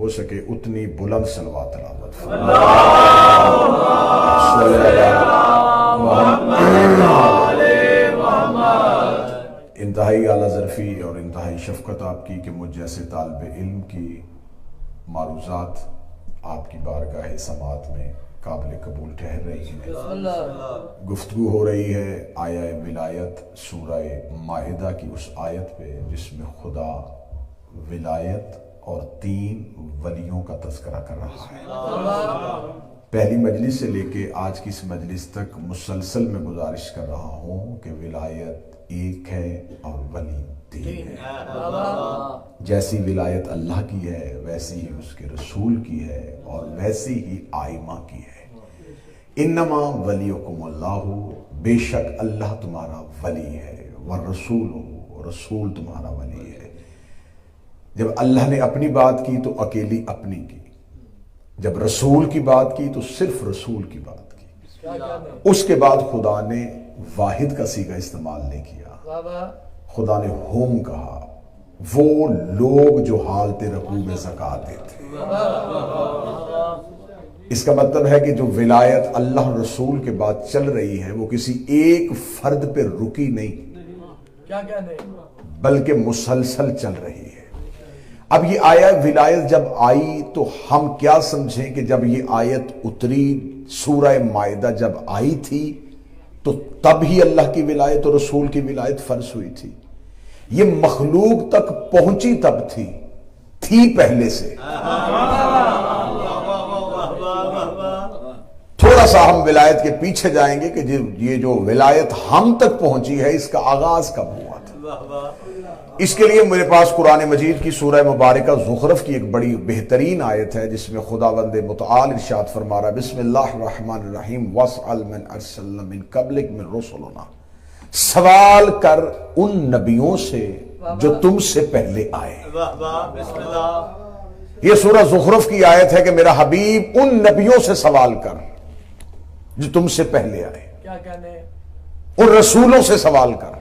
हो सके उतनी बुलंद सलवात तिलावत इंतहाई आला ज़रफ़ी और इंतहाई शफ़क़त आपकी कि मुझ जैसे तालिब इल्म की मारूज़ात आपकी बारगाह समात में काबिल कबूल ठहर रही है। गुफ्तगू हो रही है आया विलायत सूरह माइदा की उस आयत पे जिसमें खुदा विलायत और 3 वलियों का तज़किरा कर रहा है। पहली मजलिस से लेके आज की इस मजलिस तक मुसलसल में गुजारिश कर रहा हूँ कि विलायत एक है और वली 3 है। जैसी विलायत अल्लाह की है वैसी ही उसके रसूल की है और वैसी ही आइमा की है। इन्नमा वलियुकुमुल्लाहु, बेशक अल्लाह तुम्हारा वली है, व रसूल तुम्हारा वली है। जब अल्लाह ने अपनी बात की तो अकेली अपनी की, जब रसूल की बात की तो सिर्फ रसूल की बात की। उसके बाद खुदा ने वाहिद का सीगा इस्तेमाल नहीं किया, खुदा ने होम कहा, वो लोग जो हालत रकूब में ज़कात देते। इसका मतलब है कि जो विलायत अल्लाह रसूल के बाद चल रही है वो किसी एक फर्द पे रुकी नहीं, बल्कि मुसलसल चल रही है। अब ये आया विलायत जब आई तो हम क्या समझें कि जब ये आयत उतरी सूरह माइदा जब आई थी तो तब ही अल्लाह की विलायत और रसूल की विलायत फर्ज हुई थी। ये मखलूक तक पहुंची तब थी पहले से। थोड़ा सा हम विलायत के पीछे जाएंगे कि ये जो विलायत हम तक पहुंची है इसका आगाज कब हुआ था। इसके लिए मेरे पास कुरान मजीद की सूरह मुबारका ज़ुखरफ की एक बड़ी बेहतरीन आयत है जिसमें खुदावंद मुतआल इरशाद फरमा रहा है, बिस्मिल्लाहिर्रहमानिर्रहीम, वस्अल मन अरसलना मिन क़ब्लिक मिन रुसुलिना, सवाल कर उन नबियों से जो तुमसे पहले आए। ये सूरह ज़ुखरफ की आयत है कि मेरा हबीब उन नबियों से सवाल कर जो तुमसे पहले आए, क्या कहने, उन रसूलों से सवाल कर।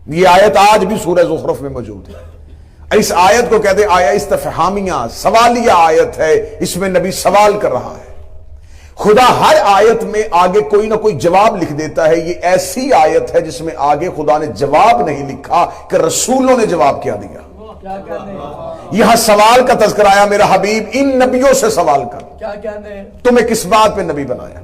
ये आयत आज भी सूरह ज़ुखरफ में मौजूद है। इस आयत को कहते आया इस्तफहामिया, सवालिया आयत है। इसमें नबी सवाल कर रहा है। खुदा हर आयत में आगे कोई ना कोई जवाब लिख देता है। ये ऐसी आयत है जिसमें आगे खुदा ने जवाब नहीं लिखा कि रसूलों ने जवाब क्या दिया। यहां सवाल का तज़किरा आया, मेरा हबीब इन नबियों से सवाल कर, क्या कहते, तुम्हें किस बात पे नबी बनाया।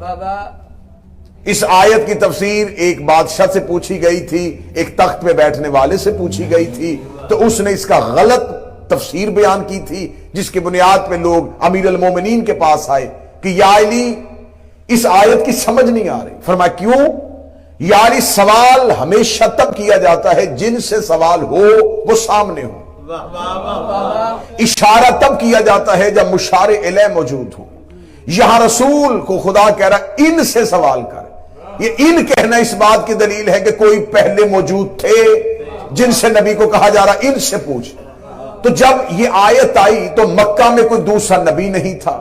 इस आयत की तफसीर एक बादशाह से पूछी गई थी, एक तख्त पे बैठने वाले से पूछी गई थी, तो उसने इसका गलत तफसीर बयान की थी जिसकी बुनियाद पे लोग अमीर अल मोमिनीन के पास आए कि या अली इस आयत की समझ नहीं आ रही। फरमाया क्यों? या अली सवाल हमेशा तब किया जाता है जिनसे सवाल हो वो सामने हो। इशारा तब किया जाता है जब मुशारे इलैह मौजूद हो। यहां रसूल को खुदा कह रहा इनसे सवाल कर। ये इन कहना इस बात की दलील है कि कोई पहले मौजूद थे जिनसे नबी को कहा जा रहा इनसे पूछ। तो जब ये आयत आई तो मक्का में कोई दूसरा नबी नहीं था,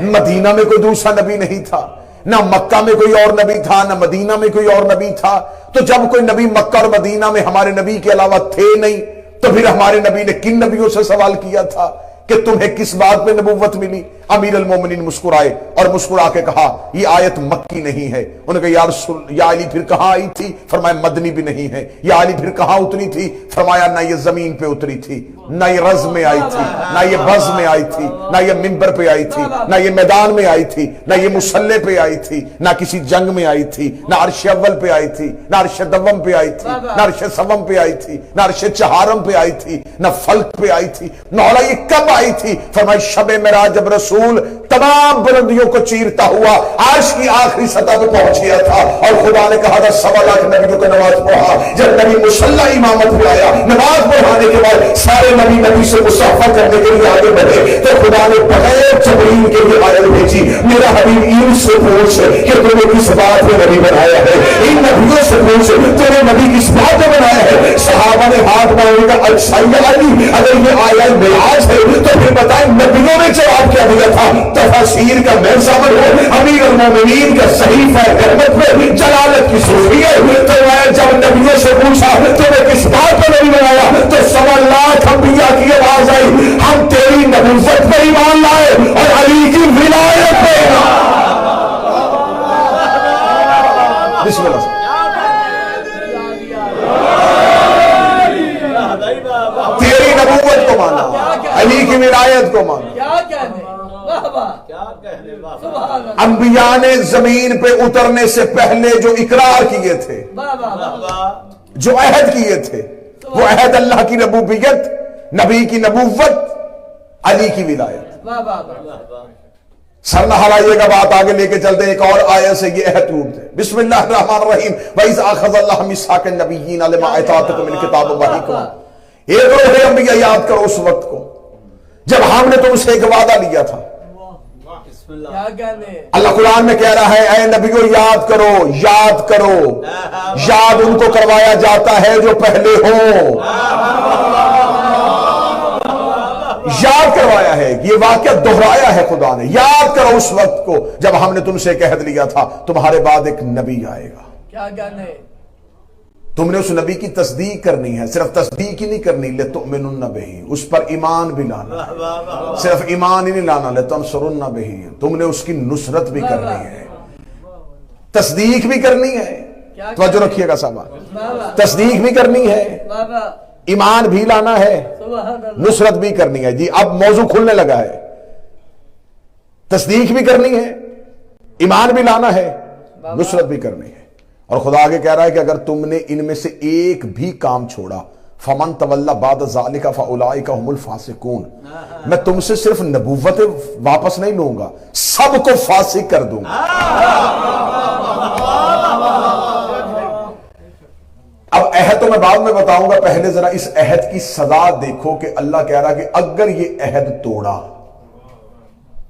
मदीना में कोई दूसरा नबी नहीं था, ना मक्का में कोई और नबी था, ना मदीना में कोई और नबी था। तो जब कोई नबी मक्का और मदीना में हमारे नबी के अलावा थे नहीं तो फिर हमारे नबी ने किन नबियों से सवाल किया था कि तुम्हें किस बात पे नबूवत मिली। अमीर अल मोमिनीन मुस्कुराए और मुस्कुरा के कहा ये आयत मक्की नहीं है। उन्होंने कहा या अली फिर कहां आई थी? फरमाया मदनी भी नहीं है। या अली फिर कहां उतरी थी? फरमाया ना ये जमीन पे उतरी थी, ना ये रज में आई थी, ना ये बज में आई थी, ना ये मिंबर पे आई थी, ना ये मैदान में आई थी, ना ये मुसल्ले पे आई थी, ना किसी जंग में आई थी, ना अर्श अव्वल पे आई थी, ना अर्श दवम पे आई थी, ना अर्श सवम पे आई थी, ना अर्श चहारम पे आई थी, ना फल्क पे आई थी। नौला ये कब आई थी? फरमाया शबे मेराज जब रसूल तमाम बुलंदियों को चीरता हुआ आज की आखिरी सतह पे पहुंच गया था और खुदा ने कहा था 1.25 लाख नबियों को नमाज पढ़ा। जब नबी मुसल्ला इमामत पे आया, नमाज पढ़ाने के बाद सारे नबी से मुसाफा करने के लिए आगे बढ़े तो खुदा ने बगैर जबरील के लिए आयत भेजी, मेरा हबीब इनसे पूछ कि तुम्हें किस बात में नबी बनाया है। इन नबियों से पूछ तुम्हें नबी किस बात में बनाया है। सहाबा ने हाथ मांगे का अच्छा अली अगर ये आयत मेराज है तो फिर बताएं नबियों ने जवाब क्या दिया था। तफसीर का महज़ामन हो, अमीर अल मोमिनीन का सहीफा रहमत में जलालत की सूफी है। तो मैं जब नबियों से पूछा तुम्हें किस बात पर नबी बनाया तो 1.25 लाख अंबिया की आवाज आई, हम तेरी نبوت پر ایمان لائے اور علی کی ولایت پہ ایمان. بسم اللہ. تیری نبوت کو مانا, علی کی ولایت کو مانا. انبیاء نے زمین پہ اترنے سے پہلے جو اقرار کیے تھے, جو عہد کیے تھے, وہ عہد اللہ کی ربوبیت, نبی کی نبوت, علی کی ولایت. سر نہ ہلائیے گا, بات آگے لے کے چلتے ایک اور آیت سے یہ عہد ٹوٹ دے. بسم اللہ الرحمن الرحیم. وَإِذْ أَخَذَ اللَّهُ مِيثَاقَ النَّبِيِّينَ لَمَا آتَاكُم مِّنَ الْكِتَابِ وَالْحِكْمَةِ. ایک روح انبیاء یاد کرو اس وقت کو جب ہم نے تم سے ایک وعدہ لیا تھا. اللہ قرآن میں کہہ رہا ہے اے نبیو یاد کرو, یاد کرو. یاد ان کو کروایا جاتا ہے جو پہلے ہوں. یاد کروایا ہے, یہ واقعہ دہرایا ہے خدا نے. یاد کرو اس وقت کو جب ہم نے تم سے ایک عہد لیا تھا تمہارے بعد ایک نبی آئے گا. کیا کہنے, تم نے اس نبی کی تصدیق کرنی ہے. صرف تصدیق ہی نہیں کرنی, لتؤمنن بہ, اس پر ایمان بھی لانا. صرف ایمان ہی نہیں لانا, لتنصرن بہ, تم نے اس کی نصرت بھی کرنی ہے, تصدیق بھی کرنی ہے. توجہ رکھیے گا صاحب, تصدیق بھی کرنی ہے, ایمان بھی لانا ہے, نصرت بھی کرنی ہے. جی اب موضوع کھلنے لگا ہے. تصدیق بھی کرنی ہے, ایمان بھی لانا ہے, نصرت بھی کرنی ہے. اور خدا آگے کہہ رہا ہے کہ اگر تم نے ان میں سے ایک بھی کام چھوڑا, فمن تولی بعد ذالک فاولئک هم الفاسقون, میں تم سے صرف نبوت واپس نہیں لوں گا, سب کو فاسق کر دوں گا. اب عہد تو میں بعد میں بتاؤں گا, پہلے ذرا اس عہد کی سزا دیکھو کہ اللہ کہہ رہا کہ اگر یہ عہد توڑا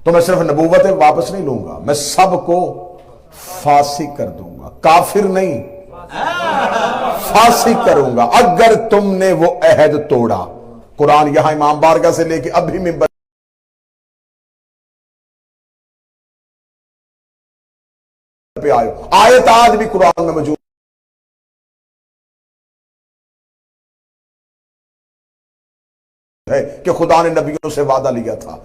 تو میں صرف نبوت واپس نہیں لوں گا, میں سب کو فاسق کر دوں گا. کافر نہیں, فاسق کروں گا اگر تم نے وہ عہد توڑا. قرآن یہاں امام بارگاہ سے لے کے اب بھی منبر پہ آئے, آیت آج بھی قرآن میں موجود ہے کہ خدا نے نبیوں سے وعدہ لیا تھا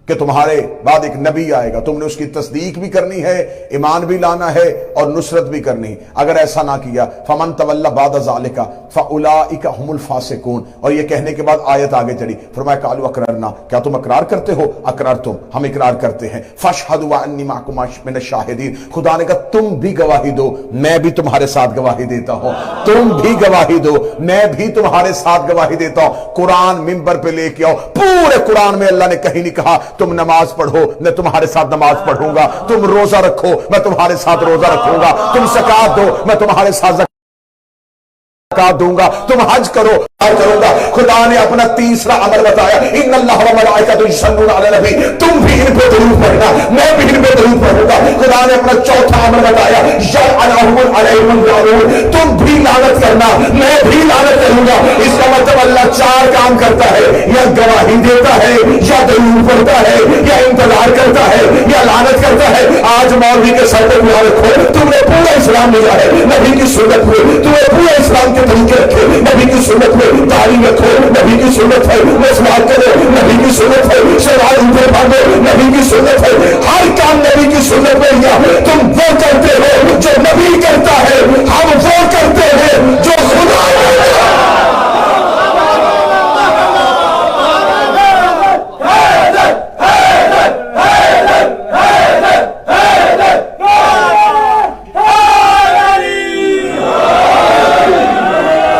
کہ تمہارے بعد ایک نبی آئے گا, تم نے اس کی تصدیق بھی کرنی ہے, ایمان بھی لانا ہے اور نصرت بھی کرنی ہے. اگر ایسا نہ کیا فمن تولی بعد ذالک فاولئک هم الفاسقون. اور یہ کہنے کے بعد آیت آگے چڑھی, فرمایا قالوا اقررنا, کیا تم اقرار کرتے ہو؟ اقررتم, ہم اقرار کرتے ہیں. فاشهدوا وانی معکم من الشاہدین, خدا نے کہا تم بھی گواہی دو, میں بھی تمہارے ساتھ گواہی دیتا ہوں. تم بھی گواہی دو, میں بھی تمہارے ساتھ گواہی دیتا ہوں. قرآن منبر پہ لے کے آؤ. پورے قرآن میں اللہ نے کہیں نہیں کہا تم نماز پڑھو میں تمہارے ساتھ نماز پڑھوں گا, تم روزہ رکھو میں تمہارے ساتھ روزہ رکھوں گا, تم زکات دو میں تمہارے ساتھ زکات دوں گا, تم حج کرو کروں گا. خدا نے اپنا تیسرا امر بتایا, ان اللہ و ملائکۃ یصلون علی النبی, تم بھی ان پہ درود پڑھنا, میں بھی ان پہ درود پڑھوں گا. خدا نے اپنا چوتھا امر بتایا, یلعنہم علیہم اللاعون, تم بھی لعنت کرنا, میں بھی لعنت کروں گا. اس کا مطلب اللہ چار کام کرتا ہے, یا گواہی دیتا ہے, یا درود پڑھتا ہے, یا انتظار کرتا ہے, یا لعنت کرتا ہے. آج مولوی کے سر پہ اٹھا رکھو, تم نے پورا اسلام لیا ہے نبی کی سنت میں, تم نے پورا اسلام کے طریقے رکھے نبی کی سنت میں, تعلیم رکھو نبی کی سنت ہے, مسواک کرو نبی کی سنت ہے, شرائع اوپر باندھو نبی کی سنت ہے. ہر کام نبی کی سنت میں لیا. تم وہ کرتے ہو جو نبی کرتا ہے, ہم وہ کرتے ہیں جو خدا کرتا ہے.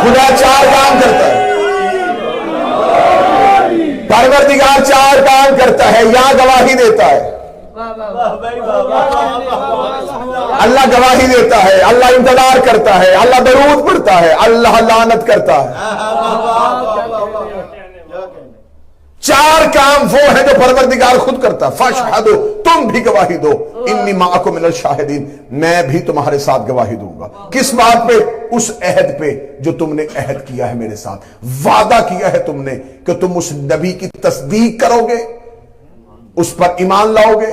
خدا چار کام کرتا ہے, پروردگار چار کام کرتا ہے, یا گواہی دیتا ہے, اللہ گواہی دیتا ہے, اللہ انتظار کرتا ہے, اللہ درود پڑھتا ہے, اللہ لعنت کرتا ہے. چار کام وہ ہیں جو پروردگار خود کرتا ہے. فاشہدوا, تم بھی گواہی دو, انی معکم من الشاہدین, میں بھی تمہارے ساتھ گواہی دوں گا. کس بات پہ؟ اس عہد پہ جو تم نے عہد کیا ہے میرے ساتھ, وعدہ کیا ہے تم نے کہ تم اس نبی کی تصدیق کرو گے, اس پر ایمان لاؤ گے,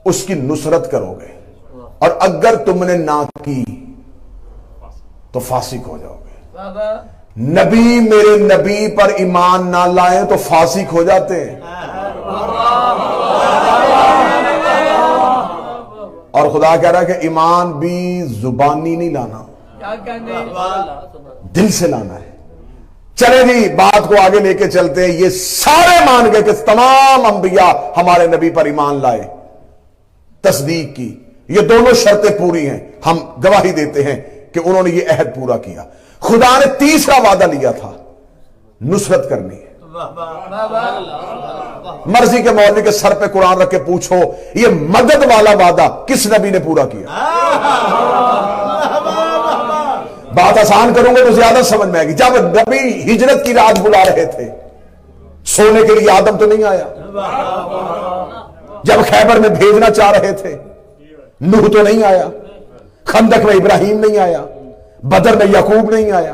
اس کی نصرت کرو گے, اور اگر تم نے نہ کی تو فاسق ہو جاؤ گے. نبی میرے نبی پر ایمان نہ لائیں تو فاسق ہو جاتے ہیں. اور خدا کہہ رہا ہے کہ ایمان بھی زبانی نہیں لانا، دل سے لانا ہے. چلے جی بات کو آگے لے کے چلتے ہیں. یہ سارے مان گئے کہ تمام انبیاء ہمارے نبی پر ایمان لائے، تصدیق کی. یہ دونوں شرطیں پوری ہیں. ہم گواہی دیتے ہیں کہ انہوں نے یہ عہد پورا کیا. خدا نے تیسرا وعدہ لیا تھا، نصرت کرنی ہے. مرضی کے مولوی کے سر پہ قرآن رکھ کے پوچھو یہ مدد والا وعدہ کس نبی نے پورا کیا. بات آسان کروں گے تو زیادہ سمجھ میں آئے گی. جب نبی ہجرت کی رات بلا رہے تھے سونے کے لیے آدم تو نہیں آیا. جب خیبر میں بھیجنا چاہ رہے تھے نوح تو نہیں آیا. خندق میں ابراہیم نہیں آیا. بدر میں یعقوب نہیں آیا.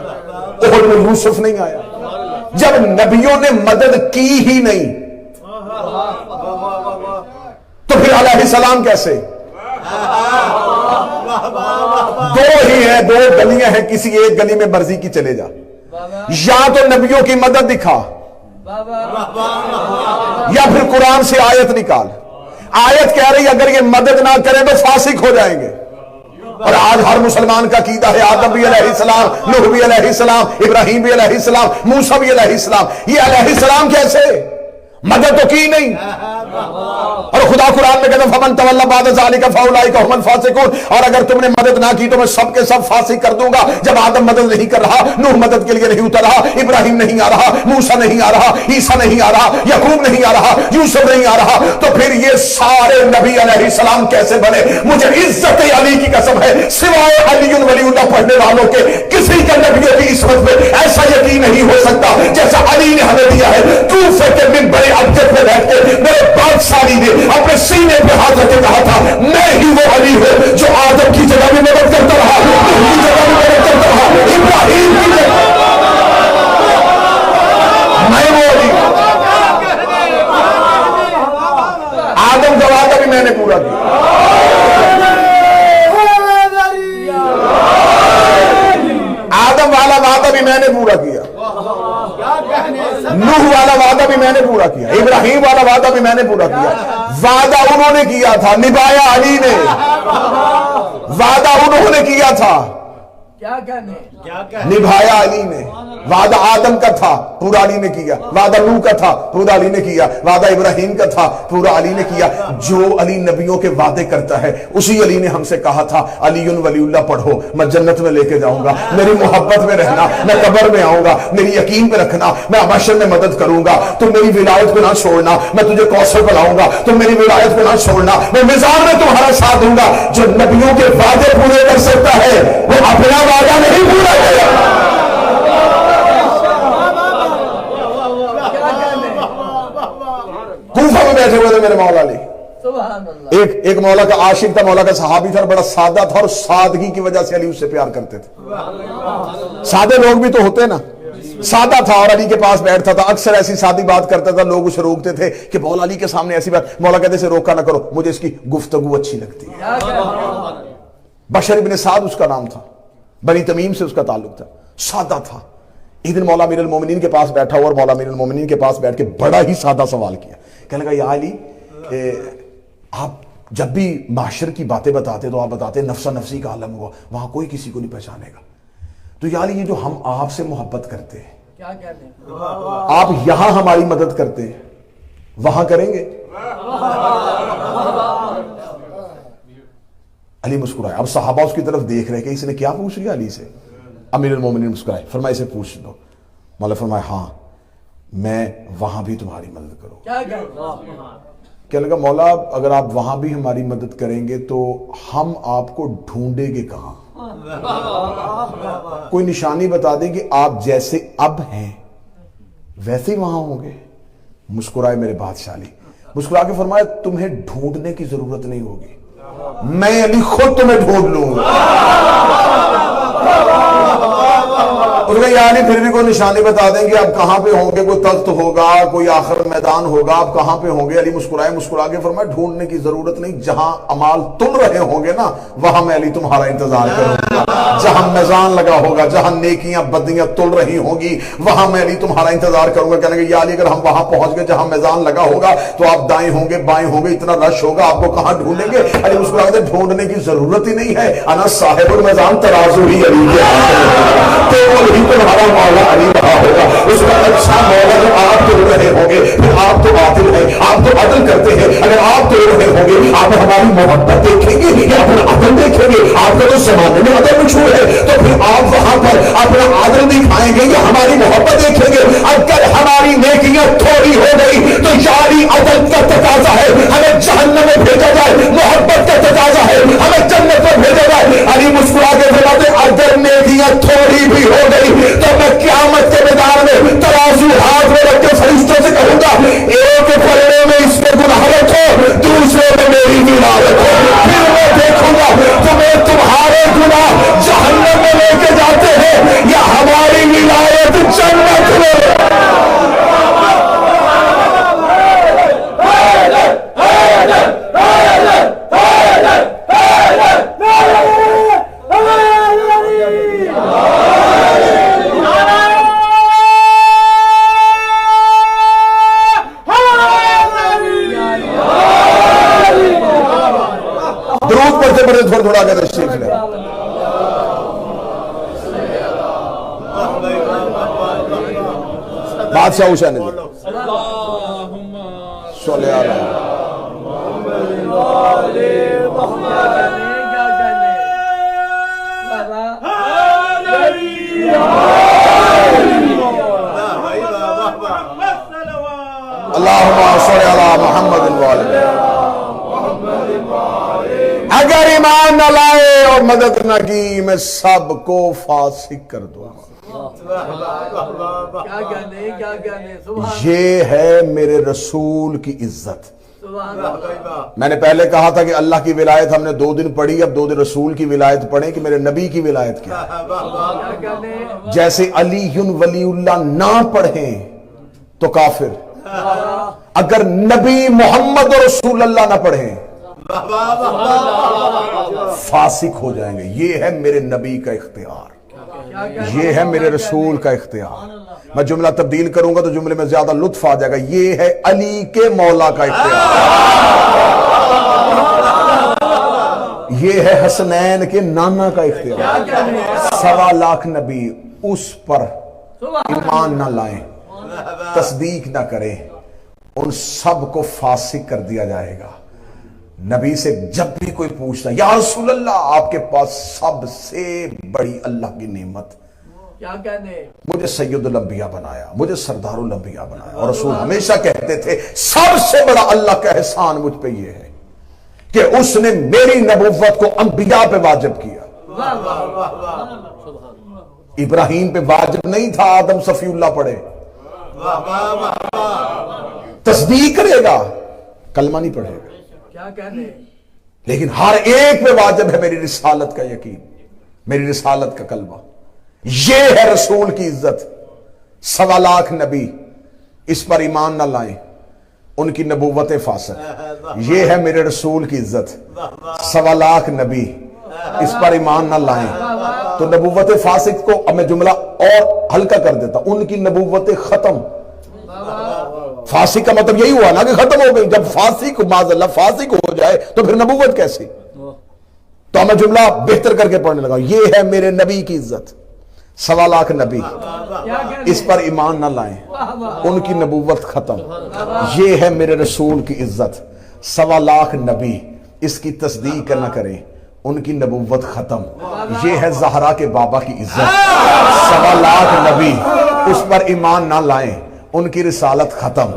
احد میں یوسف نہیں آیا. جب نبیوں نے مدد کی ہی نہیں تو پھر علیہ السلام کیسے؟ دو ہی ہیں، دو گلیاں ہیں، کسی ایک گلی میں مرضی کی چلے جا. یا تو نبیوں کی مدد دکھا یا پھر قرآن سے آیت نکال. آیت کہہ رہی اگر یہ مدد نہ کریں تو فاسق ہو جائیں گے. اور آج ہر مسلمان کا عقیدہ ہے آدم بھی علیہ السلام، نوح بھی علیہ السلام، ابراہیم بھی علیہ السلام، موسیٰ بھی علیہ السلام. یہ علیہ السلام کیسے؟ مدد تو کی نہیں. اور خدا قرآن میں کہتا فمن تولی بعد ذلک فاولئک هم الفاسقون. اور اگر تم نے مدد نہ کی تو میں سب کے سب فاسق کر دوں گا. جب آدم مدد نہیں کر رہا، نوح مدد کے لیے نہیں اتر رہا، ابراہیم نہیں آ رہا، موسیٰ نہیں آ رہا، عیسیٰ نہیں آ رہا، یعقوب نہیں آ رہا، یوسف نہیں آ رہا، تو پھر یہ سارے نبی علیہ السلام کیسے بنے؟ مجھے عزت علی کی قسم ہے سوائے علی ولی اللہ پڑھنے والوں کے کسی کا نبیوں کی عصمت میں ایسا یقین نہیں ہو سکتا جیسا علی نے ہمیں دیا ہے. کوفے کے منبر ابجد میں بیٹھ کے میرے بادشاہی نے اپنے سینے پہ ہاتھ رکھ کے کہا تھا میں ہی وہ علی ہوں جو آدم کی جگہ میں مدد کرتا رہا، نوح کی جگہ میں مدد کرتا رہا، ابراہیم کی جگہ میں وہ علی ہوں. آدم کا وعدہ بھی میں نے پورا کیا. آدم والا وعدہ بھی میں نے پورا کیا. نوح والا وعدہ بھی میں نے پورا کیا. ابراہیم والا وعدہ بھی میں نے پورا کیا. وعدہ انہوں نے کیا تھا، نبھایا علی نے. وعدہ انہوں نے کیا تھا، نبھایا علی نے. وعدہ آدم کا تھا، پورا علی نے کیا. وعدہ نوح کا تھا، پورا علی نے کیا. وعدہ ابراہیم کا تھا، پورا علی نے کیا. جو علی نبیوں کے وعدے کرتا ہے اسی علی نے ہم سے کہا تھا علی ولی اللہ پڑھو، میں جنت میں لے کے جاؤں گا، میری محبت میں رہنا، میں قبر میں آؤں گا، میری یقین پہ رکھنا، میں حشر میں مدد کروں گا، تو میری ولایت پہ نہ چھوڑنا، میں تجھے کوثر پلاؤں گا، تو میری ولایت پہ نہ چھوڑنا، میں میزان میں تمہارا ساتھ دوں گا. جو نبیوں کے وعدے پورے کر سکتا ہے وہ اپنا وعدہ نہیں پورا کرے. کوفہ میں بیٹھے ہوئے تھے میرے مولا علی. ایک مولا کا عاشق تھا، مولا کا صحابی تھا، بڑا سادہ تھا، اور سادگی کی وجہ سے علی اس سے پیار کرتے تھے. سادے لوگ بھی تو ہوتے نا. سادہ تھا اور علی کے پاس بیٹھتا تھا، اکثر ایسی سادی بات کرتا تھا، لوگ اسے روکتے تھے کہ مولا علی کے سامنے ایسی بات. مولا کہتے سے روکا نہ کرو، مجھے اس کی گفتگو اچھی لگتی ہے. بشر ابن سعد اس کا نام تھا، بنی تمیم سے اس کا تعلق تھا، سادہ تھا. ایک دن مولا امیر المومنین کے پاس بیٹھا ہوا اور مولا امیر المومنین کے پاس بیٹھ کے بڑا ہی سادہ سوال کیا. کہنے لگا یا علی آپ جب بھی معاشر کی باتیں بتاتے تو آپ بتاتے نفسا نفسی کا عالم ہوا، وہاں کوئی کسی کو نہیں پہچانے گا. تو یا علی یہ جو ہم آپ سے محبت کرتے ہیں، کیا کہتے ہیں، آپ یہاں ہماری مدد کرتے ہیں، وہاں کریں گے؟ علی مسکرائے. اب صحابہ اس کی طرف دیکھ رہے کہ اس نے کیا پوچھ لیا علی سے. امیر المومنین مسکرائے، فرمائے اسے پوچھ لو. مولا فرمائے ہاں میں وہاں بھی تمہاری مدد کروں. کیا لگا مولا اگر آپ وہاں بھی ہماری مدد کریں گے تو ہم آپ کو ڈھونڈیں گے کہاں؟ کوئی نشانی بتا دیں کہ آپ جیسے اب ہیں ویسے ہی وہاں ہوں گے. مسکرائے میرے بادشاہ علی. مسکرا کے فرمایا تمہیں ڈھونڈنے کی ضرورت نہیں ہوگی، میں علی خود تمہیں ڈھونڈ لوں گا. اس نے یعنی پھر بھی کوئی نشانی بتا دیں کہ آپ کہاں پہ ہوں گے، کوئی تخت ہوگا، کوئی آخر میدان ہوگا، آپ کہاں پہ ہوں گے؟ علی مسکرائے، مسکرا کے فرمایا ڈھونڈنے کی ضرورت نہیں، جہاں امال تل رہے ہوں گے نا وہاں میں علی تمہارا انتظار کروں گا، جہاں میزان لگا ہوگا، جہاں نیکیاں بدیاں تل رہی ہوں گی وہاں میں علی تمہارا انتظار کروں گا۔ کہنے کہ یا علی اگر ہم وہاں پہنچ گئے جہاں میزان لگا ہوگا تو آپ دائیں ہوں گے بائیں ہوں گے، اتنا رش ہوگا، آپ کو کہاں ڈھونڈیں گے؟ علی مسکرا کے ڈھونڈنے کی ضرورت ہی نہیں ہے، انا صاحب المیزان، ترازو ہی علی کے ہاتھ میں، تو ہی تمہارا مولا علی رہا ہوگا۔ اس کا اچھا مولا جو آپ تو رہے ہوں گے، پھر آپ تو عادل ہیں، آپ تو عدل کرتے ہیں، اگر آپ تو رہے ہوں گے آپ ہماری محبت دیکھیں گے یا اپنا عدل دیکھیں گے؟ آپ کا تو زمانے میں عدل مشہور ہے، تو پھر آپ وہاں پر اپنا عدل دکھائیں گے یا ہماری محبت دیکھیں گے؟ اگر ہماری نیکیاں تھوڑی ہو گئی تو یاری عدل کا تقاضا ہے ہمیں جہنم میں بھیجا جائے، محبت کا تقاضا ہے ہمیں جنت میں بھیجا جائے۔ علی مسکرا کے فرماتے اگر نیکیاں تھوڑی بھی ہو گئی تو میں قیامت کے میدان میں ترازو ہاتھ میں رکھ کے فرشتوں سے کہوں گا ایک پلڑے میں اس میں گناہ رکھو، دوسرے میں میری گناہ رکھو، پھر میں دیکھوں گا تمہیں تمہارے گناہ جہنم میں لے کے جاتے ہیں یا ہماری ولایت جنت میں۔ درود پڑھتے پڑھتے تھوڑا تھوڑا آگے تشریف لے۔ بادشاہ اوشا نے صلی اللہ اللہم صلی اللہ محمد وآلہ۔ اگر ایمان نہ لائے اور مدد نہ کی میں سب کو فاسق کر دوں گا۔ یہ ہے میرے رسول کی عزت۔ میں نے پہلے کہا تھا کہ اللہ کی ولایت ہم نے 2 دن پڑھی، اب 2 دن رسول کی ولایت پڑھیں کہ میرے نبی کی ولایت کیا ہے۔ جیسے علی ولی اللہ نہ پڑھیں تو کافر، اگر نبی محمد اور رسول اللہ نہ پڑھیں فاسق ہو جائیں گے۔ یہ ہے میرے نبی کا اختیار، یہ ہے میرے رسول کا اختیار۔ میں جملہ تبدیل کروں گا تو جملے میں زیادہ لطف آ جائے گا۔ یہ ہے علی کے مولا کا اختیار، یہ ہے حسنین کے نانا کا اختیار۔ 1.25 لاکھ نبی اس پر ایمان نہ لائیں، تصدیق نہ کریں، ان سب کو فاسق کر دیا جائے گا۔ نبی سے جب بھی کوئی پوچھتا یا رسول اللہ آپ کے پاس سب سے بڑی اللہ کی نعمت کیا کہنے، مجھے سید الانبیاء بنایا، مجھے سردار الانبیاء بنایا، اور رسول ہمیشہ کہتے تھے سب سے بڑا اللہ کا احسان مجھ پہ یہ ہے کہ اس نے میری نبوت کو انبیاء پہ واجب کیا۔ ابراہیم پہ واجب نہیں تھا آدم صفی اللہ پڑھے، تصدیق کرے گا کلمہ نہیں پڑھے گا، کیا کہنے، لیکن ہر ایک پہ واجب ہے میری رسالت کا یقین، میری رسالت کا کلمہ۔ یہ ہے رسول کی عزت۔ 1.25 لاکھ نبی اس پر ایمان نہ لائیں، ان کی نبوت فاسق۔ یہ ہے میرے رسول کی عزت۔ 1.25 لاکھ نبی اس پر ایمان نہ لائیں تو نبوت فاسق کو، اب میں جملہ اور ہلکا کر دیتا، ان کی نبوت ختم۔ فاسق کا مطلب یہی ہوا نا کہ ختم ہو گئی۔ جب فاسق معاذ اللہ فاسق ہو جائے تو پھر نبوت کیسی؟ تو میں جملہ بہتر کر کے پڑھنے لگا، یہ ہے میرے نبی کی عزت۔ 1.25 لاکھ نبی اس پر ایمان نہ لائیں، ان کی نبوت ختم۔ یہ ہے میرے رسول کی عزت۔ 1.25 لاکھ نبی اس کی تصدیق نہ کریں، ان کی نبوت ختم۔ یہ ہے زہرا کے بابا کی عزت۔ 1.25 لاکھ نبی اس پر ایمان نہ لائیں، ان کی رسالت ختم۔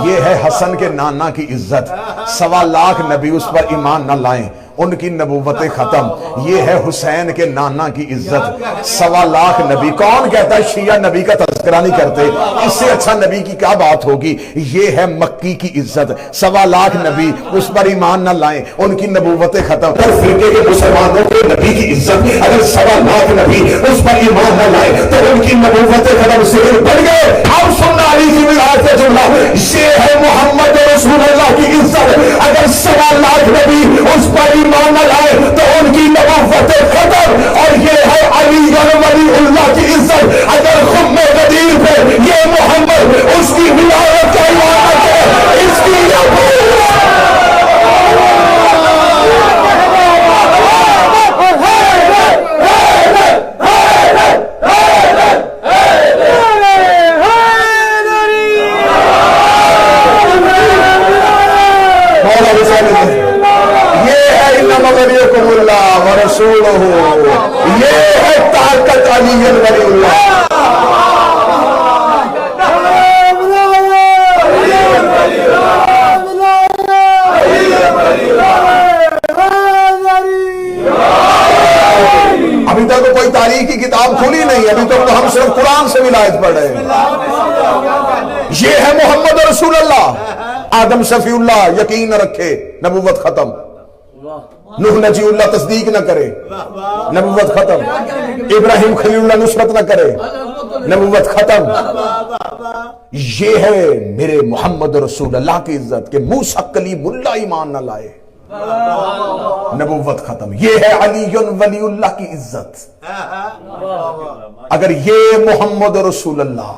یہ ہے حسن کے نانا کی عزت۔ 1.25 لاکھ نبی اس پر ایمان نہ لائیں، ان کی نبوت ختم. یہ ہے حسین کے نانا کی عزت. 1.25 لاکھ نبی. کون کہتا ہے شیعہ نبی کا تذکرہ نہیں کرتے؟ اس سے اچھا نبی کی کیا بات ہوگی؟ یہ ہے مکی کی عزت. 1.25 لاکھ نبی اس پر ایمان نہ لائیں، ان کی نبوت ختم. فرقے کے مسلمانوں کے نبی کی عزت، اگر 1.25 لاکھ نبی اس پر ایمان نہ لائیں تو ان کی نبوت ختم. سے بڑھ گئے. اب سننا علی کی ولایت سے جملہ، یہ ہے محمد رسول اللہ کی عزت. اگر 1.25 لاکھ نبی اس پر ایمان نہ لائے تو ان کی نبوت ختم. اور یہ ہے علی ولی اللہ کی عزت. اگر خم غدیر پہ یہ محمد اس کی ولایت کا ایمان ہے، اس کی یہ ہے طاقت علی ولی اللہ. ابھی تک تو کوئی تاریخ کی کتاب کھلی نہیں، ابھی تک تو ہم صرف قرآن سے ولایت پڑھ رہے ہیں. یہ ہے محمد رسول اللہ. آدم شفیع اللہ یقین نہ رکھے، نبوت ختم. نوح نجی اللہ تصدیق نہ کرے، نبوت ختم. ابراہیم خلیل اللہ نصرت نہ کرے، نبوت ختم. یہ ہے میرے محمد رسول اللہ کی عزت کہ موسیٰ کلیم اللہ ایمان نہ لائے، نبوت ختم. یہ ہے علی ولی اللہ کی عزت. اگر یہ محمد رسول اللہ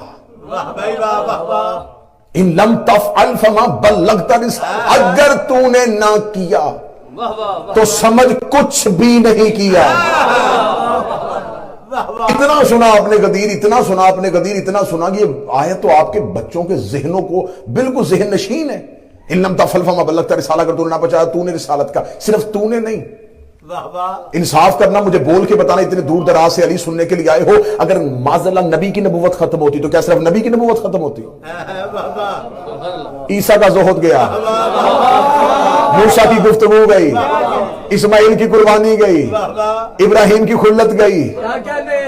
ان لم تفعل فما بلغت رسالت، اگر تو نے نہ کیا تو سمجھ کچھ بھی نہیں کیا. اتنا سنا آپ نے غدیر، اتنا سنا آپ نے غدیر، اتنا سنا کہ یہ آیت تو آپ کے بچوں کے ذہنوں کو بالکل ذہن نشین ہے. ان لم تفعل فما بلغت رسالت، اگر تو نے نہ پہنچایا تو نے رسالت کا. صرف تو نے نہیں، انصاف کرنا، مجھے بول کے بتانا. اتنے دور دراز سے علی سننے کے لیے آئے ہو، اگر معاذ اللہ نبی کی نبوت ختم ہوتی تو کیا صرف نبی کی نبوت ختم ہوتی؟ عیسیٰ کا زہد گیا، موسیٰ کی گفتگو گئی، اسماعیل کی قربانی گئی، ابراہیم کی خلت گئی،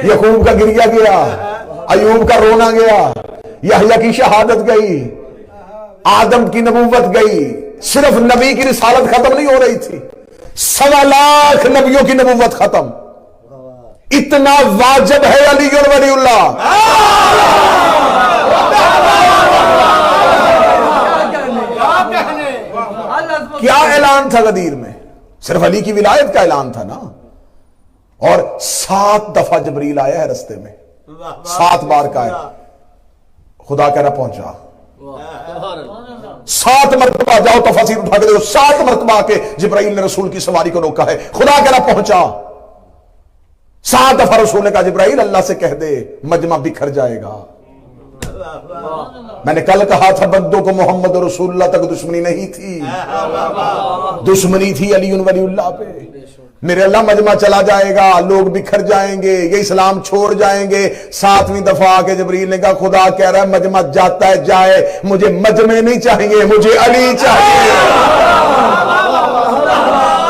یعقوب کا گریا گیا، ایوب کا رونا گیا، یحییٰ کی شہادت گئی، آدم کی نبوت گئی. صرف نبی کی رسالت ختم نہیں ہو رہی تھی، 1.25 لاکھ نبیوں کی نبوت ختم. اتنا واجب ہے علی ولی اللہ. کیا اعلان تھا غدیر میں؟ صرف علی کی ولایت کا اعلان تھا نا. اور 7 دفعہ جبریل آیا ہے رستے میں، 7 بار کا ہے. خدا کہہ رہا پہنچا. 7 مرتبہ جاؤ تفاسیر اٹھا کے دیکھو، 7 مرتبہ کے جبرائیل نے رسول کی سواری کو روکا ہے. خدا کہہ رہا پہنچا. 7 دفعہ رسول نے کہا جبرائیل اللہ سے کہہ دے مجمع بکھر جائے گا. میں نے کل کہا تھا بندوں کو محمد رسول اللہ تک دشمنی نہیں تھی، دشمنی تھی علی ولی اللہ پہ. میرے اللہ مجمع چلا جائے گا، لوگ بکھر جائیں گے، یہ اسلام چھوڑ جائیں گے. 7ویں دفعہ آ کے جبریل نے کہا خدا کہہ رہا ہے مجمع جاتا ہے جائے، مجھے مجمع نہیں چاہیے، مجھے علی چاہیے.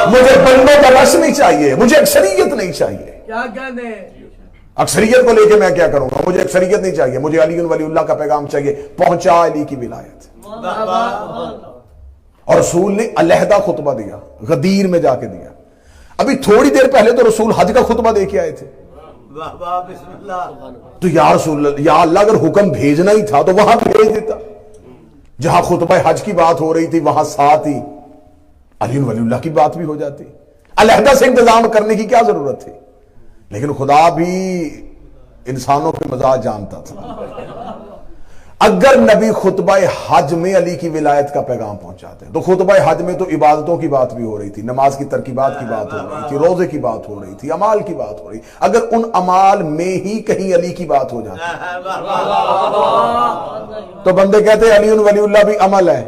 مجھے بندوں کا رش نہیں چاہیے، مجھے اکثریت نہیں چاہیے. کیا کہنے؟ اکثریت کو لے کے میں کیا کروں گا؟ مجھے اکثریت نہیں چاہیے، مجھے علی ولی اللہ کا پیغام چاہیے. پہنچا علی کی ولایت. اور رسول نے علیحدہ خطبہ دیا، غدیر میں جا کے دیا. ابھی تھوڑی دیر پہلے تو رسول حج کا خطبہ دے کے آئے تھے. تو یا رسول اللہ، یا اللہ اگر حکم بھیجنا ہی تھا تو وہاں بھیج دیتا. جہاں خطبہ حج کی بات ہو رہی تھی وہاں ساتھ ہی علی ولی اللہ کی بات بھی ہو جاتی. علیحدہ سے انتظام کرنے کی کیا ضرورت تھی؟ لیکن خدا بھی انسانوں کے مزاج جانتا تھا. اگر نبی خطبہ حج میں علی کی ولایت کا پیغام پہنچاتے ہیں تو خطبہ حج میں تو عبادتوں کی بات بھی ہو رہی تھی، نماز کی ترکیبات کی بات ہو رہی تھی، روزے کی بات ہو رہی تھی، امال کی بات ہو رہی. اگر ان امال میں ہی کہیں علی کی بات ہو جاتی تو بندے کہتے علی ولی اللہ بھی عمل ہے.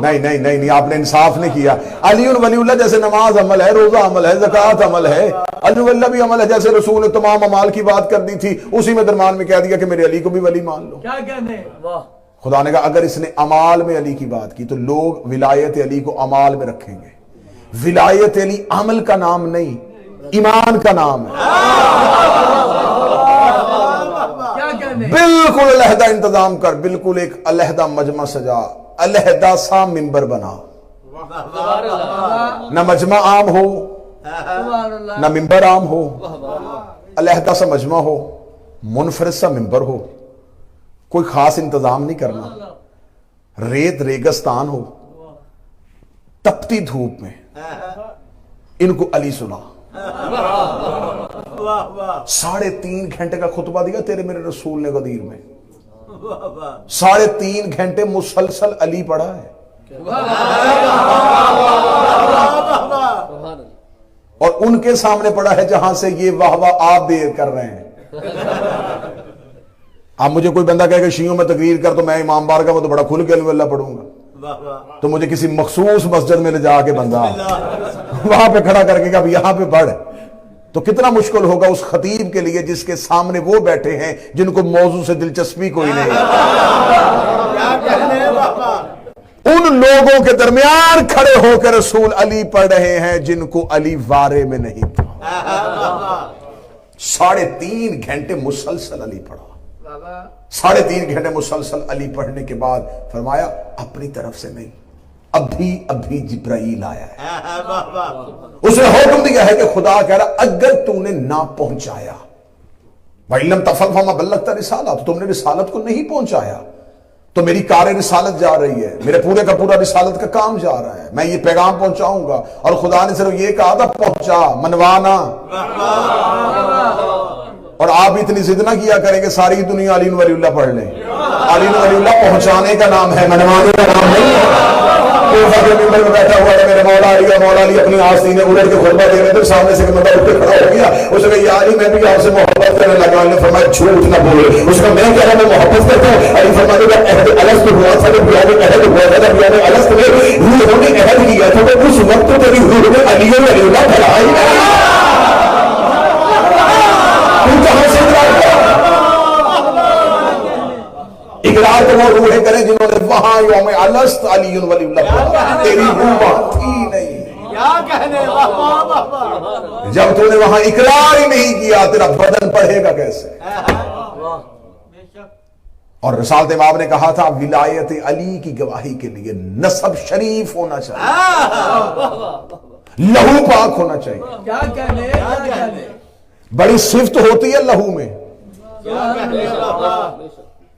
نہیں نہیں نہیں نہیں، آپ نے انصاف نہیں کیا. علی ولی اللہ جیسے نماز عمل ہے، روزہ عمل ہے، زکوٰۃ عمل ہے، علی ولی اللہ بھی عمل ہے. جیسے رسول نے تمام امال کی بات کر دی تھی، اسی میں درمیان میں کہہ دیا کہ میرے علی کو بھی ولی مان لو. کیا کہنے؟ خدا نے کہا اگر اس نے امال میں علی کی بات کی تو لوگ ولایت علی کو امال میں رکھیں گے. ولایت علی عمل کا نام نہیں، ایمان کا نام ہے. کیا کہنے بالکل علیحدہ انتظام کر، بالکل ایک علیحدہ مجمع سجا، علیحدہ سا منبر بنا، نہ مجمع عام ہو سبحان اللہ نہ منبر عام ہو، علیحدہ سا مجمع ہو، منفرد سا منبر ہو، کوئی خاص انتظام نہیں کرنا، ریت ریگستان ہو، تپتی دھوپ میں ان کو علی سنا. 3.5 گھنٹے کا خطبہ دیا تیرے میرے رسول نے غدیر میں، 3.5 گھنٹے مسلسل علی پڑھا ہے. اور ان کے سامنے پڑا ہے جہاں سے یہ واہ واہ آپ دیر کر رہے ہیں. اب مجھے کوئی بندہ کہے کہ شیعوں میں تقریر کر تو میں امام بار کا وہ تو بڑا کھل کے اللہ پڑھوں گا، تو مجھے کسی مخصوص مسجد میں لے جا کے بندہ وہاں پہ کھڑا کر کے کہ اب یہاں پہ پڑھ، تو کتنا مشکل ہوگا اس خطیب کے لیے جس کے سامنے وہ بیٹھے ہیں جن کو موضوع سے دلچسپی کوئی نہیں. ان لوگوں کے درمیان کھڑے ہو کے رسول علی پڑھ رہے ہیں جن کو علی وارے میں نہیں تھا. 3.5 گھنٹے مسلسل علی پڑھا. 3.5 گھنٹے مسلسل علی پڑھنے کے بعد فرمایا اپنی طرف سے نہیں، ابھی جبرائیل آیا ہے. اس نے حکم دیا ہے کہ خدا کہہ رہا اگر تو نے نہ پہنچایا وَإِن لَمْ تَفْعَلْ فَمَا بَلَّغْتَ رِسَالَتَهُ، تو تم نے رسالت کو نہیں پہنچایا تو میری کار رسالت جا رہی ہے، میرے پورے کا پورا رسالت کا کام جا رہا ہے، میں یہ پیغام پہنچاؤں گا. اور خدا نے صرف یہ کہا تھا پہنچا، منوانا. اور آپ اتنی ضد نہ کیا کریں کہ ساری دنیا علی ولی اللہ پڑھ لیں. علی ولی اللہ پہنچانے کا نام ہے، منوانے کا نام نہیں ہے. کوفہ کے منبر میں بیٹھا ہوا ہے میرے مولا علی اپنی آستین نے اڑ کے خطبہ دے رہے تھے، سامنے سے بندہ اٹھ کے کھڑا ہو گیا. اس نے کہا یا علی میں بھی آپ سے محبت کرنے لگا. نے فرمایا جھوٹ نہ بولے. اس کا میں کہہ رہا میں محبت کرتا ہوں. علی فرماتے جب عہد الست ہوا تھا، جب بیان عہد ہوا تھا، جب بیان الست میں روحوں نے عہد کیا تھا تو اس وقت تیری روح میں علی ولی اللہ پھیلائی نہیں. تو کہاں سے اقرار تو وہ روحیں کریں جنہوں نے وہاں یوم الست علی ولی اللہ پڑھا، تیری روح وہاں تھی نہیں. جب تو نے وہاں اقرار ہی نہیں کیا تیرا بدن پڑھے گا کیسے. اور رسالت امام نے کہا تھا ولایت علی کی گواہی کے لیے نسب شریف ہونا چاہیے، لہو پاک ہونا چاہیے. کیا کہنے کیا کہنے بڑی صفت ہوتی ہے لہو میں.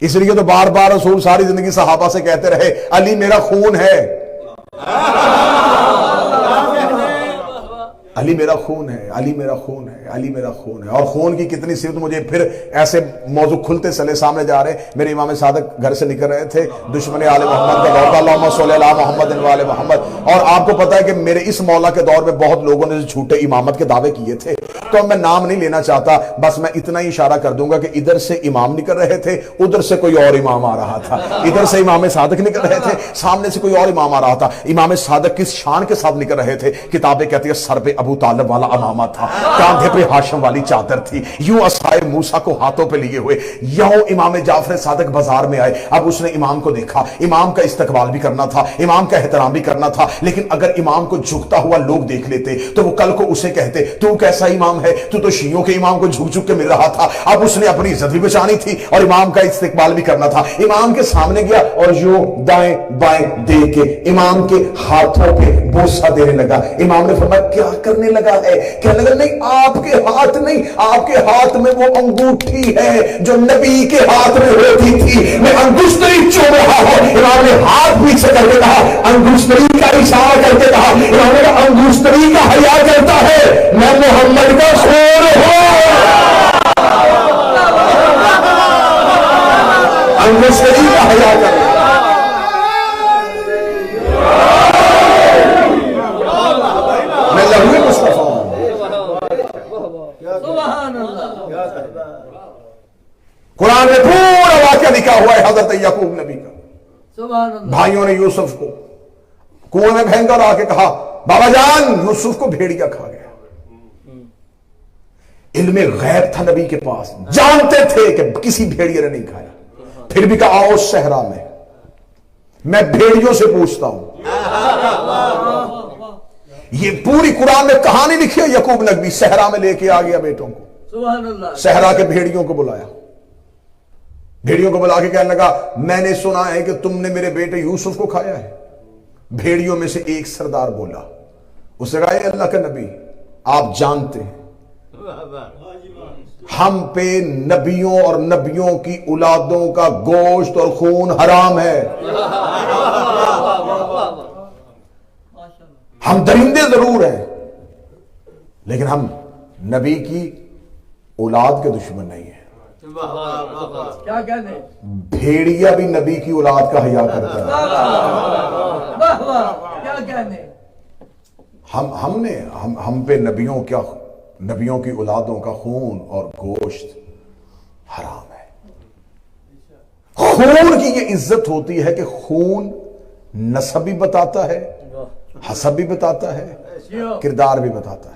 اس لیے تو بار بار رسول ساری زندگی صحابہ سے کہتے رہے علی میرا خون ہے، علی میرا خون ہے، علی میرا خون ہے، علی میرا خون ہے. اور خون کی کتنی صفت مجھے پھر ایسے موضوع کھلتے چلے سامنے جا رہے. میرے امام صادق گھر سے نکل رہے تھے، دشمن آل محمد کا دور تھا، اللہم صلی علی محمد وآل محمد. اور آپ کو پتا ہے کہ میرے اس مولا کے دور میں بہت لوگوں نے جھوٹے امامت کے دعوے کیے تھے، تو میں نام نہیں لینا چاہتا، بس میں اتنا ہی اشارہ کر دوں گا کہ ادھر سے امام نکل رہے تھے، ادھر سے کوئی اور امام آ رہا تھا. ادھر سے امام صادق نکل رہے تھے، سامنے سے کوئی اور امام آ رہا تھا. امام صادق کس شان کے ساتھ نکل رہے تھے؟ کتابیں کہتی ہیں سر پہ ابو طالب والا امامہ تھا، کاندھے پہ ہاشم والی چادر تھی، یوں عصائے موسیٰ کو ہاتھوں پہ لیے ہوئے یوں امام جعفر صادق بازار میں آئے. اب اس نے امام کو دیکھا، امام کا استقبال بھی کرنا تھا، امام کا احترام بھی کرنا تھا، لیکن اگر امام کو جھکتا ہوا لوگ دیکھ لیتے تو وہ کل کو اسے کہتے تو کیسا امام ہے، تو شیعوں کے امام کو جھک جھک کے مل رہا تھا. اب اس نے اپنی عزت بھی بچانی تھی اور امام کا استقبال بھی کرنا تھا. امام کے سامنے گیا اور یوں دائیں بائیں دے کے امام کے ہاتھوں پہ بوسہ دینے لگا. امام نے فرمایا کیا کرنے لگا ہے؟ کہنے لگا نہیں آپ کے ہاتھ نہیں، آپ کے ہاتھ میں وہ انگوٹھی ہے جو نبی کے ہاتھ میں ہوتی تھی، میں انگشتری چوم رہا ہوں. امام نے ہاتھ پیچھے کر کے کہا، انگشتری کا اشارہ کر کے کہا. امام نے کہا انگشتری کا حیا کرتا ہے، میں محمد کا خون ہوں. انگشتری کا حیا کرتا ہے. میں لہوی مصطفیٰ ہوں. سبحان اللہ. قرآن میں پورا واقعہ لکھا ہوا ہے حضرت یعقوب نبی کا. سبحان اللہ. بھائیوں نے یوسف کو کنویں میں پھینک کر آ کے کہا بابا جان یوسف کو بھیڑیا کھا گیا. علم غیب تھا نبی کے پاس، جانتے تھے کہ کسی بھیڑیے نے نہیں کھایا، پھر بھی کہا آؤ صحرا میں मैं भेड़ियों से पूछता हूं। ये पूरी कुरान में कहानी लिखी है। यकूब नबी सहरा में लेके आ गया बेटों को, सुभान अल्लाह। सहरा के भेड़ियों को बुलाया, भेड़ियों को बुला के कहने लगा मैंने सुना है कि तुमने मेरे बेटे यूसुफ को खाया है। भेड़ियों में से एक सरदार बोला, उसने कहा अल्लाह के नबी आप जानते हैं हम पे नबियों और नबियों की औलादों का गोश्त और खून हराम है। हम दरिंदे जरूर हैं लेकिन हम नबी की औलाद के दुश्मन नहीं है। क्या कहने, भेड़िया भी नबी की औलाद का हया करता है। वाह वाह, क्या कहने। हम पे नबियों की औलादों का खून और गोश्त हराम है। खून की ये इज्जत होती है कि खून नसब भी बताता है, हसब भी बताता है, किरदार भी बताता है।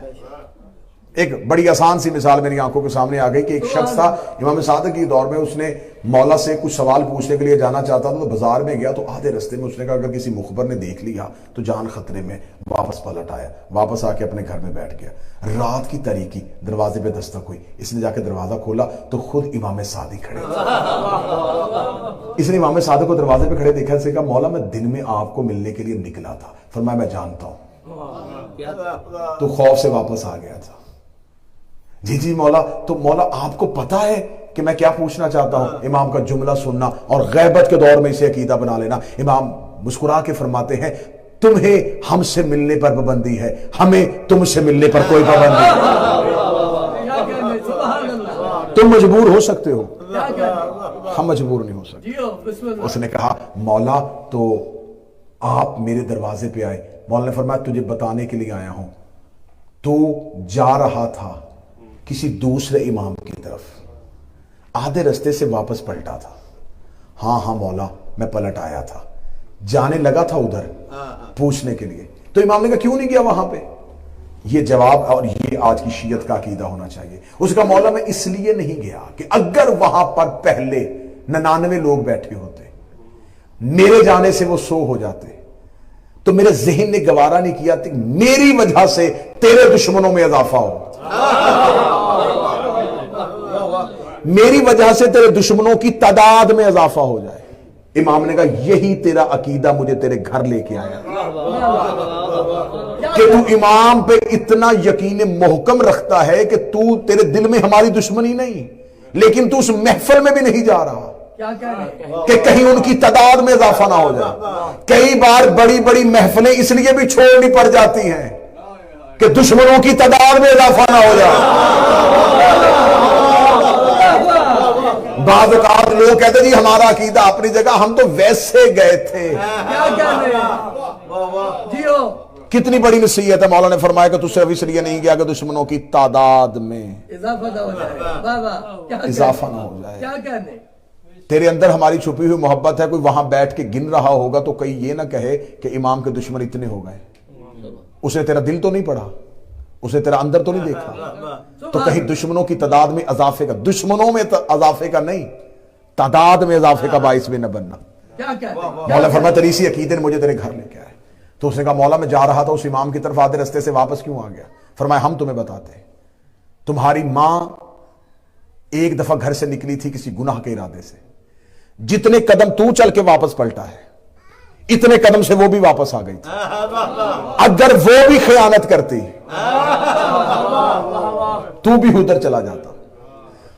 एक बड़ी आसान सी मिसाल मेरी आंखों के सामने आ गई कि एक शख्स था इमाम सादिक के दौर में, उसने मौला से कुछ सवाल पूछने के लिए जाना चाहता था तो बाजार में गया, तो आधे रास्ते में उसने कहा अगर किसी मुखबर ने देख लिया तो जान खतरे में, वापस पलट आया, वापस आके अपने घर में बैठ गया। रात की तारीकी, दरवाजे पे दस्तक हुई, इसने जाके दरवाजा खोला तो खुद इमाम सादिक खड़े थे। इसने इमाम सादिक को दरवाजे पे खड़े देखा, इसने कहा मौला मैं दिन में आपको मिलने के लिए निकला था। फरमाया मैं जानता हूं, तो खौफ से वापस आ गया था। जी मौला, तो मौला आपको पता है कि मैं क्या पूछना चाहता हूं? इमाम का जुमला सुनना और गैबत के दौर में इसे अकीदा बना लेना। इमाम मुस्कुरा के फरमाते हैं तुम्हें हमसे मिलने पर पाबंदी है, हमें तुमसे मिलने पर कोई पाबंदी नहीं। तुम मजबूर हो सकते हो, हम मजबूर नहीं हो सकते। उसने कहा मौला तो आप मेरे दरवाजे पे आए। मौला ने फरमाया तुझे बताने के लिए आया हूं, तू जा रहा था किसी दूसरे इमाम की तरफ, आधे रास्ते से वापस पलटा था। हाँ मौला मैं पलट आया था, जाने लगा था उधर पूछने के लिए। तो इमाम ने कहा क्यों नहीं गया वहां पे? ये जवाब और ये आज की शीयत का अकीदा होना चाहिए। उसका मौला मैं इसलिए नहीं गया कि अगर वहां पर पहले 99 लोग बैठे होते, मेरे जाने से वो सो हो जाते, तो मेरे ज़हन ने गवारा नहीं किया कि मेरी वजह से तेरे दुश्मनों में इजाफा हो, मेरी वजह से तेरे दुश्मनों की तादाद में इजाफा हो जाए। इमाम ने कहा यही तेरा अकीदा मुझे तेरे घर लेके आया कि तू इमाम पे इतना यकीन मुहकम रखता है कि तू, तेरे दिल में हमारी दुश्मनी नहीं, लेकिन तू उस महफिल में भी नहीं जा रहा कि कहीं उनकी तादाद में इजाफा ना हो जाए। कई बार बड़ी बड़ी महफिलें इसलिए भी छोड़नी पड़ जाती हैं कि दुश्मनों की तादाद में इजाफा ना हो जाए। बाद लोग कहते जी हमारा अकीदा अपनी जगह, हम तो वैसे गए थे। कितनी बड़ी नसीहत है। मौला ने फरमाया कि तू सिर्फ इसलिए नहीं गया कि दुश्मनों की तादाद में इजाफा ना हो जाए। तेरे अंदर हमारी छुपी हुई मोहब्बत है, कोई वहां बैठ के गिन रहा होगा तो कहीं ये ना कहे कि इमाम के दुश्मन इतने हो गए। उसे तेरा दिल तो नहीं पढ़ा, उसे तेरा अंदर तो नहीं देखा, तो कहीं दुश्मनों की तादाद में इजाफे का, दुश्मनों में इजाफे का नहीं, तादाद में इजाफे का बाइस भी न बनना। मौला फरमाया तेरी इसी अकीदे ने मुझे तेरे घर लेके आए। तो उसने कहा मौला मैं जा रहा था उस इमाम की तरफ, आधे रास्ते से वापस क्यों आ गया? फरमाया हम तुम्हें बताते हैं, तुम्हारी मां एक दफा घर से निकली थी किसी गुनाह के इरादे से, जितने कदम तू चल के वापस पलटा है इतने कदम से वो भी वापस आ गई थी। अगर वो भी खयानत करती तू भी उधर चला जाता,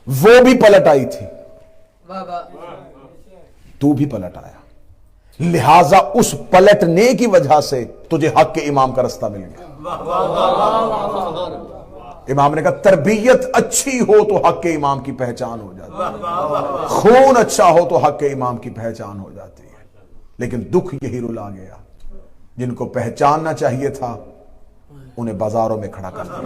वो भी पलट आई थी, तू भी पलट आया, लिहाजा उस पलटने की वजह से तुझे हक के इमाम का रास्ता मिल गया। इमाम ने कहा तरबियत अच्छी हो तो हक के इमाम की पहचान हो जाती है, खून अच्छा हो तो हक के इमाम की पहचान हो जाती है। लेकिन दुख यही रुला गया, जिनको पहचानना चाहिए था उन्हें बाजारों में खड़ा कर दिया।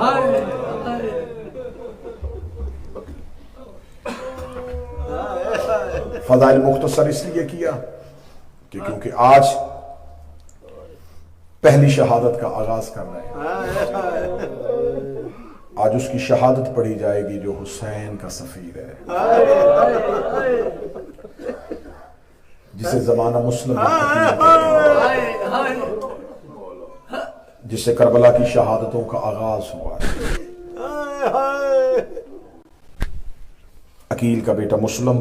फज़ाइल मुख्तसर इसलिए किया कि क्योंकि आज पहली शहादत का आगाज कर रहे हैं। आज उसकी शहादत पढ़ी जाएगी जो हुसैन का सफीर है। जिसे जमाना मुस्लिम हकीम कहते हैं, हाय हाय जिससे करबला की शहादतों का आगाज हुआ है। अकील का बेटा मुस्लिम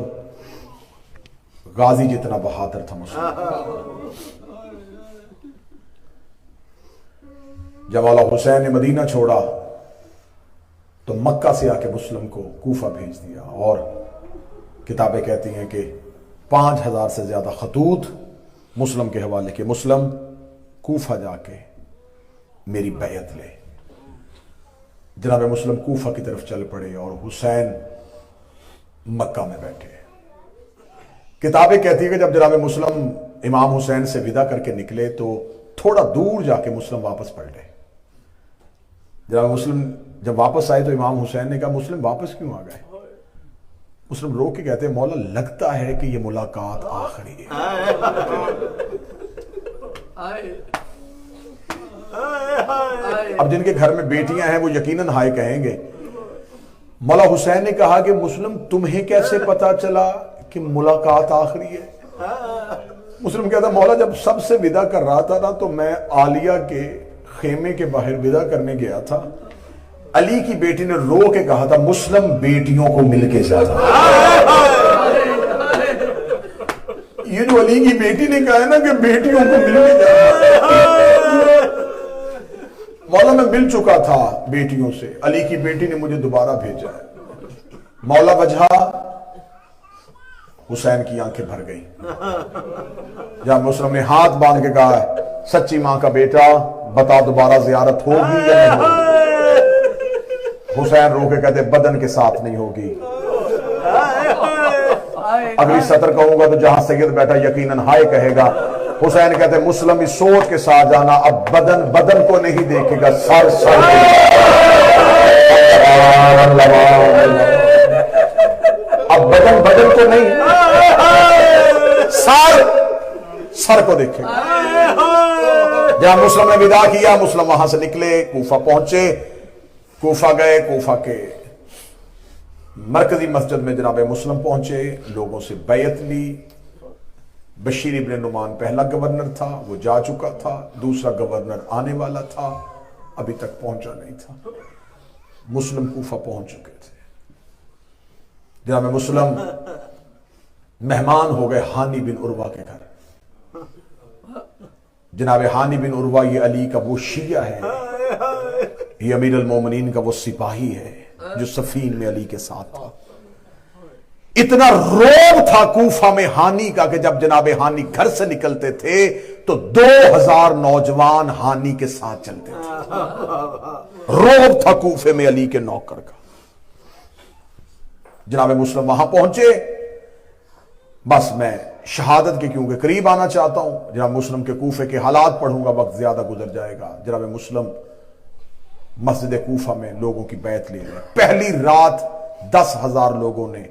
गाजी जितना बहादुर था मुस्लिम। जब मौला हुसैन ने मदीना छोड़ा तो मक्का से आके मुस्लिम को कूफा भेज दिया, और किताबें कहती हैं कि 5000 से ज्यादा खतूत मुस्लिम के हवाले के। मुस्लिम कूफा जाके मेरी बैयत ले। जनाब मुस्लिम कूफा की तरफ चल पड़े और हुसैन मक्का में बैठे। किताबें कहती है कि जब जनाब मुस्लिम इमाम हुसैन से विदा करके निकले तो थोड़ा दूर जाके मुस्लिम वापस पलटे। जनाब मुस्लिम जब वापस आए तो इमाम हुसैन ने कहा, मुस्लिम वापस क्यों आ गए? मुस्लिम रो के कहते हैं, मौला लगता है कि ये मुलाकात आखिरी है। अब जिनके घर में बेटियां हैं वो यकीनन हाय कहेंगे। मौला हुसैन ने कहा कि मुस्लिम तुम्हें कैसे पता चला कि मुलाकात आखिरी है? मुस्लिम कहता, मौला जब सबसे विदा कर रहा था ना तो मैं आलिया के खेमे के बाहर विदा करने गया था। अली की बेटी ने रो के कहा था, मुस्लिम बेटियों को मिलके जाता। ये जो अली की बेटी ने कहा है ना कि बेटियों को मिलके जाता, मौला मैं मिल चुका था बेटियों से, अली की बेटी ने मुझे दोबारा भेजा है। मौला वजह, हुसैन की आंखें भर गई। जब मुस्लिम ने हाथ बांध के कहा, सच्ची मां का बेटा बता दोबारा जियारत होगी या नहीं होगी? हुसैन रो के कहते, बदन के साथ नहीं होगी। अगली सत्र कहूंगा तो जहां सैयद बैठा यकीनन हाय कहेगा। हुसैन कहते, मुस्लिम इस सोच के साथ जाना, अब बदन बदन को नहीं देखेगा, सर सर अब बदन बदन को नहीं, सर को देखेगा। जहां मुस्लिम ने विदा किया, मुस्लिम वहां से निकले, कूफा पहुंचे। कूफा गए, कूफा के मरकजी मस्जिद में जनाब मुस्लिम पहुंचे, लोगों से बैयत ली। बशीर इब्न नुमान पहला गवर्नर था, वो जा चुका था। दूसरा गवर्नर आने वाला था, अभी तक पहुंचा नहीं था। मुस्लिम कूफा पहुंच चुके थे। जनाब मुस्लिम मेहमान हो गए हानी बिन उर्वा के घर। जनाब हानी बिन उर्वा ये अली का वो शिया है, ये अमीर अल मोमिनीन का वो सिपाही है जो सफीन में अली के साथ था। इतना रोब था कूफा में हानी का कि जब जनाब हानी घर से निकलते थे तो 2000 नौजवान हानी के साथ चलते थे। रोब था कूफे में अली के नौकर का। जनाब मुस्लिम वहां पहुंचे। बस मैं शहादत के क्योंकि करीब आना चाहता हूं, जनाब मुस्लिम के कूफे के हालात पढ़ूंगा, वक्त ज्यादा गुजर जाएगा। जनाब मुस्लिम मस्जिद कूफा में लोगों की बैत ले रहे। पहली रात 10,000 लोगों ने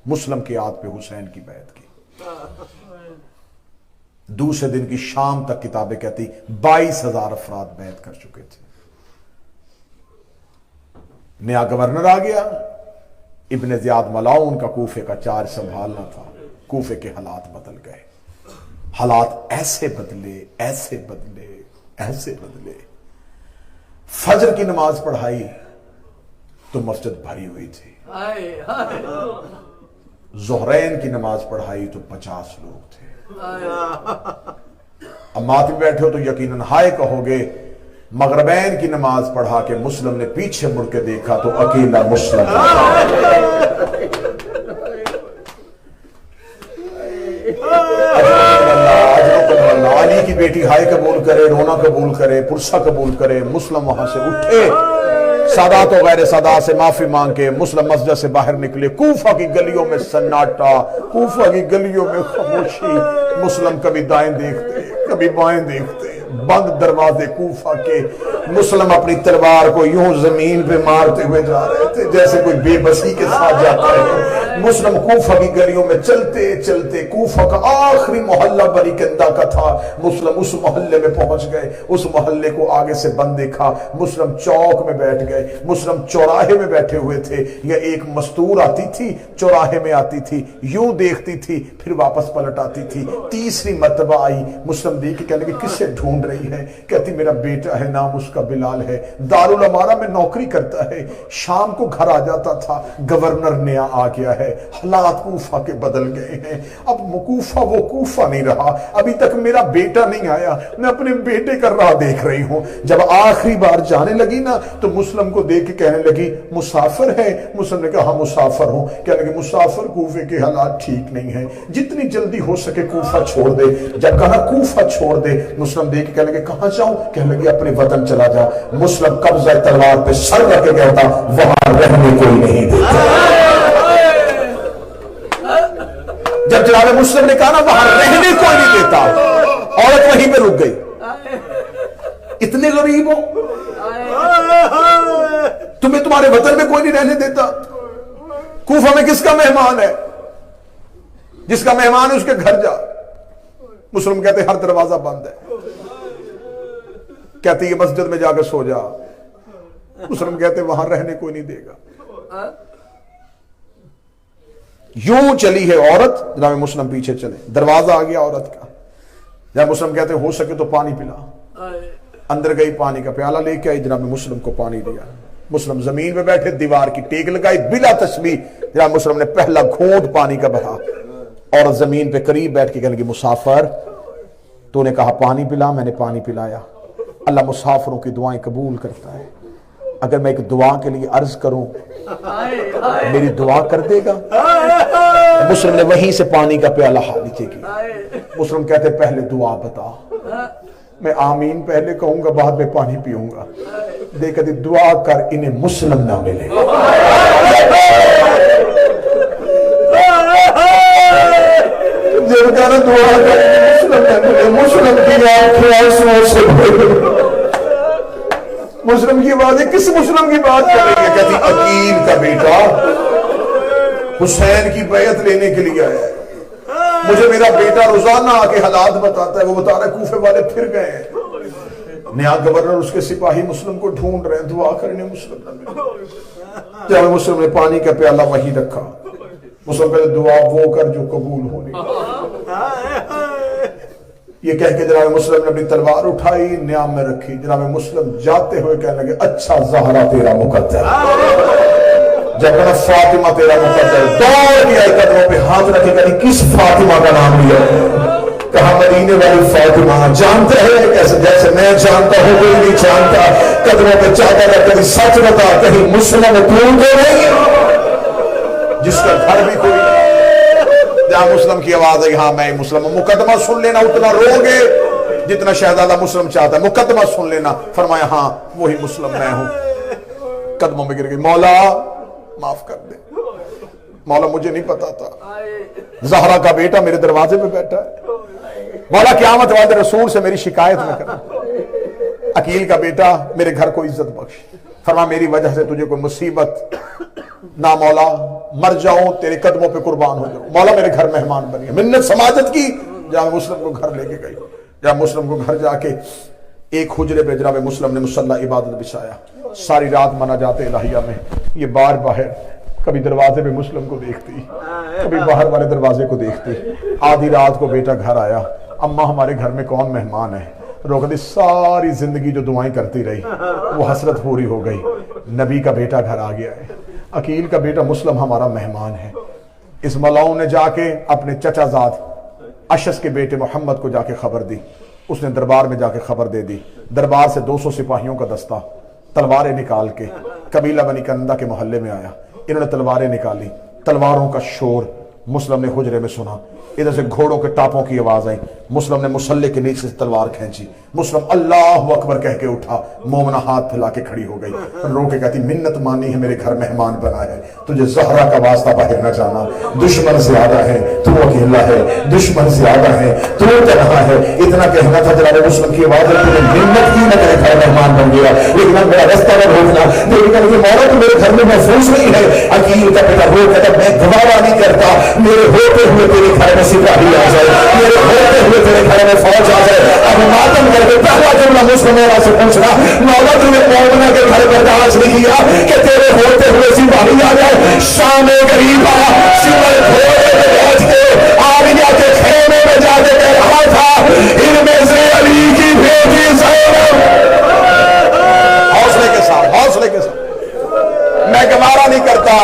मुस्लिम के याद पे हुसैन की बैत की। दूसरे दिन की शाम तक किताबें कहती 22,000 अफराद बैत कर चुके थे। नया गवर्नर आ गया, इब्न ज़ियाद मलाउन का कूफे का चार्ज संभालना था। कूफे के हालात बदल गए। हालात ऐसे बदले, ऐसे बदले, ऐसे बदले। फजर की नमाज पढ़ाई तो मस्जिद भरी हुई थी। ज़ोहरैन की नमाज पढ़ाई तो 50 लोग थे। अब मात में बैठे हो तो यकीनन हाय कहोगे। मगरबैन की नमाज पढ़ा के मुस्लिम ने पीछे मुड़ के देखा तो अकेला मुस्लिम। अली की बेटी हाय कबूल करे, रोना कबूल करे, पुरसा कबूल करे। मुस्लिम वहां से उठे, सादा तो गैर सादा से माफी मांग के मुस्लिम मस्जिद से बाहर निकले। कूफा की गलियों में सन्नाटा, कूफा की गलियों में खामोशी। मुस्लिम कभी दाएं देखते, कभी बाएं देखते, बंद दरवाजे कूफा के मुस्लिम अपनी तलवार को यूं जमीन पे मारते हुए जा रहे थे जैसे कोई बेबसी के साथ जाता है। मुस्लिम कूफा की गलियों में चलते चलते कूफा का आखिरी मोहल्ला बनी कंदा का था, मुस्लिम उस मोहल्ले में पहुंच गए। उस मोहल्ले को आगे से बंद देखा, मुस्लिम चौक में बैठ गए, मुस्लिम चौराहे में बैठे हुए थे। यह एक मस्तूर आती थी, चौराहे में आती थी, यूं देखती थी फिर वापस पलट आती थी। तीसरी मर्तबा आई, मुस्लिम देख के कहने लगी किससे ढूंढ रही है? कहती मेरा बेटा है, नाम उसका बिलाल है, दारुल अमारा में नौकरी करता है, शाम को घर आ जाता था, गवर्नर नया आ गया है, हालात कूफा के बदल गए हैं, अब कूफा वो कूफा नहीं रहा, अभी तक मेरा बेटा नहीं आया, मैं अपने बेटे का राह देख रही हूं। जब आखिरी बार जाने लगी ना तो मुस्लिम को देख के कहने लगी मुसाफिर है? मुस्लिम ने कहा हाँ मुसाफिर हूं। कहने लगी मुसाफिर, कूफे के हालात ठीक नहीं है, जितनी जल्दी हो सके कूफा छोड़ दे। जब कहा कूफा छोड़ दे, मुस्लिम देख के कहने लगे कहां जाऊं? कहने लगी अपने वतन चला जा। मुस्लिम कब्जा तलवार पे सर रख के कहता वहां रहने कोई नहीं देता। जब जनाब मुस्लिम ने कहा ना वहां रहने कोई नहीं देता, औरत वहीं पे रुक गई। इतने गरीब हो, तुम्हें तुम्हारे वतन में कोई नहीं रहने देता? कूफा में किसका मेहमान है? जिसका मेहमान है उसके घर जा। मुस्लिम कहते हर दरवाजा बंद है। कहती है मस्जिद में जाकर सो जा। मुस्लिम कहते वहां रहने कोई नहीं देगा। यूं चली है औरत, जनाब मुस्लिम पीछे चले, दरवाजा आ गया औरत का। जब मुस्लिम कहते हो सके तो पानी पिला, अंदर गई, पानी का प्याला लेके आई, जनाब मुस्लिम को पानी दिया। मुस्लिम जमीन पे बैठे, दीवार की टेक लगाई, बिला तस्बीह जनाब मुस्लिम ने पहला घूंट पानी का भरा। और जमीन पे करीब बैठ के कहने लगी मुसाफिर, तूने कहा पानी पिला, मैंने पानी पिलाया। अल्लाह मुसाफिरों की दुआएं कबूल करता है। अगर मैं एक दुआ के लिए अर्ज करूं, मेरी दुआ कर देगा? मुस्लिम ने वहीं से पानी का प्याला हाथ नीचे किया। मुस्लिम कहते पहले दुआ बता। मैं आमीन पहले कहूंगा, बाद में पानी पीऊंगा। देख कहती दुआ कर, इन्हें मुस्लिम ना मिले। जब कहना दुआ कर मुस्लिम ना मिले, मुस्लिम की आंखें से भरी। मुस्लिम की बात है, किस मुस्लिम की बात कर रही है? कहती अकील का बेटा हुसैन की बैयत लेने के लिए आया है। मुझे मेरा बेटा रोजाना आके हालात बताता है, वो बता रहा है कूफे वाले फिर गए हैं, नया गवर्नर उसके सिपाही मुस्लिम को ढूंढ रहे हैं, दुआ करने मुस्लिम न मिले। जब मुस्लिम ने पानी का प्याला वहीं रखा, मुस्लिम कहते दुआ वो कर जो कबूल होनी। ये कह के जनाब मुस्लिम ने अपनी तलवार उठाई, न्याम में रखी। जनाब मुस्लिम जाते हुए कहने लगे अच्छा ज़हरा तेरा मुकद्दर, जब कहना फातिमा तेरा मुकद्दर, दौड़ के आए कदमों पे हाथ रखे, कहीं किस फातिमा का नाम लिया? कहा मदीने वाली फातिमा। जानते हैं कैसे? जैसे मैं जानता हूं कोई नहीं जानता। कदमों पे चाहता रहा, कहीं सच बता, कहीं मुस्लिम तू तो नहीं जिसका घर भी कोई। जहां मुस्लिम की आवाज आई, हाँ मैं मुस्लिम। मुकदमा सुन लेना, उतना रोगे जितना शहजादा मुस्लिम चाहता है। मुकदमा सुन लेना। फरमाया हाँ वही मुस्लिम मैं हूं। कदमों में गिर गई, मौला माफ कर दे, मौला मुझे नहीं पता था, ज़हरा का बेटा मेरे दरवाजे पे बैठा है, मौला क़यामत वाले रसूल से मेरी शिकायत न कर, अकील का बेटा मेरे घर को इज्जत बख्श। फरमा मेरी वजह से तुझे कोई मुसीबत ना, मौला मर जाऊं तेरे कदमों पे कुर्बान हो जाऊं, मौला मेरे घर मेहमान बनिए। मिन्नत समाजत की। जनाब मुस्लिम को घर लेके गई। जनाब मुस्लिम को घर जाके एक हुजरे पे जनाब मुस्लिम ने मुसल्ला इबादत बिछाया। सारी रात मना जाते इलाहिया में, ये बार बाहर कभी दरवाजे पे मुस्लिम को देखती, कभी बाहर वाले दरवाजे को देखती। आधी रात को बेटा घर आया, अम्मा हमारे घर में कौन मेहमान है? रोक दी। सारी जिंदगी जो दुआएं करती रही वो हसरत पूरी हो गई, नबी का बेटा घर आ गया है, अकील का बेटा मुस्लिम हमारा मेहमान है। इस मलाऊ ने जाके अपने चचाजाद अशस के बेटे मोहम्मद को जाके खबर दी। उसने दरबार में जाके खबर दे दी। दरबार से 200 सिपाहियों का दस्ता तलवारें निकाल के कबीला बनी कंदा के मोहल्ले में आया। इन्होंने तलवारें निकाली। तलवारों का शोर मुस्लिम ने हुजरे में सुना। इधर से घोड़ों के टापों की आवाज आई। मुस्लिम ने मुसल्ले के नीचे से तलवार खींची। मुस्लिम अल्लाह अकबर कह के उठा। मोमना हाथ फैला के खड़ी हो गई, रो के कहती मिन्नत मानी है, मेरे घर मेहमान बना है, तुझे जहरा का वास्ता बाहर न जाना, दुश्मन ज्यादा है, तू अकेला है, दुश्मन ज्यादा है, तू तन्हा है। इतना कहना था जनाब मुस्लिम की आवाज है, तुझे मिन्नत की मैं तेरे घर मेहमान बन गया, लेकिन अब मेरा रास्ता न रोकना। लेकिन ये मौला तो मेरे घर में महफूज नहीं है। अकील का बेटा रो कहता मैं गवारा नहीं करता, मेरे होते हुए तेरे घर में सिपाही आ जाए, मेरे होते हुए तेरे घर में फौज आ जाए। अब मातम करके पहला जुमला मुस्लिम से पूछना, मौला तूने मोमना के घर बर्दाश्त नहीं किया कि तेरे होते हुए सिपाही आ जाए? शाम गरीबा सिमर घोड़े पे बैठ के आलिया के खेमे में जाके कह रहा था इनमें से अली की बेटी ज़ैनब। हौसले के साथ, हौसले के साथ, मैं गवारा नहीं करता,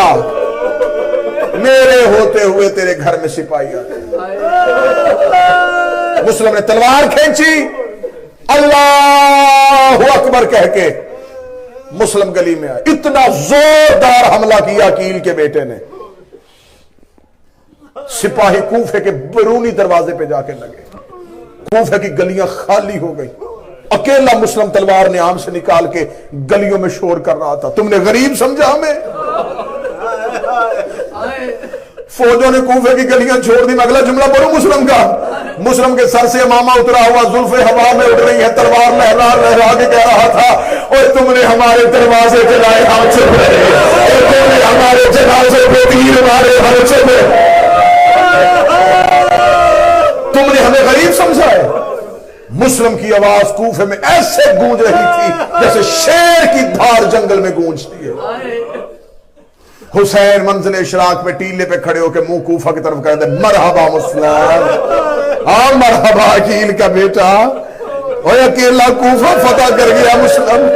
मेरे होते हुए तेरे घर में सिपाही आ गए। मुस्लिम ने तलवार खींची, अल्लाह अकबर कह के मुस्लिम गली में आए। इतना जोरदार हमला किया अकील के बेटे ने, सिपाही कूफे के बरूनी दरवाजे पे जाके लगे। कूफे की गलियां खाली हो गई। अकेला मुस्लिम तलवार ने आम से निकाल के गलियों में शोर कर रहा था। तुमने गरीब समझा हमें? फौजों ने कूफे की गलियां छोड़ दी। मैं अगला जुमला पढ़ूं मुस्लिम का। मुस्लिम के सर से मामा उतरा हुआ, जुल्फे हवा में उड़ रही है, तलवार लहरा लहरा के कह रहा था और तुमने हमारे दरवाजे जलाए हाथ से, तुमने हमारे जनाजे पे तीर मारे हाथ में, तुमने हमें गरीब समझा है। मुस्लिम की आवाज कूफे में ऐसे गूंज रही थी जैसे शेर की धार जंगल में गूंजती है। हुसैन मंजिल इशराक पे टीले पे खड़े होकर मुंह कूफा की तरफ कहते मरहबा मुस्लिम, हाँ मरहबा अकील का बेटा, और अकेला कूफा फतह कर गया मुस्लिम।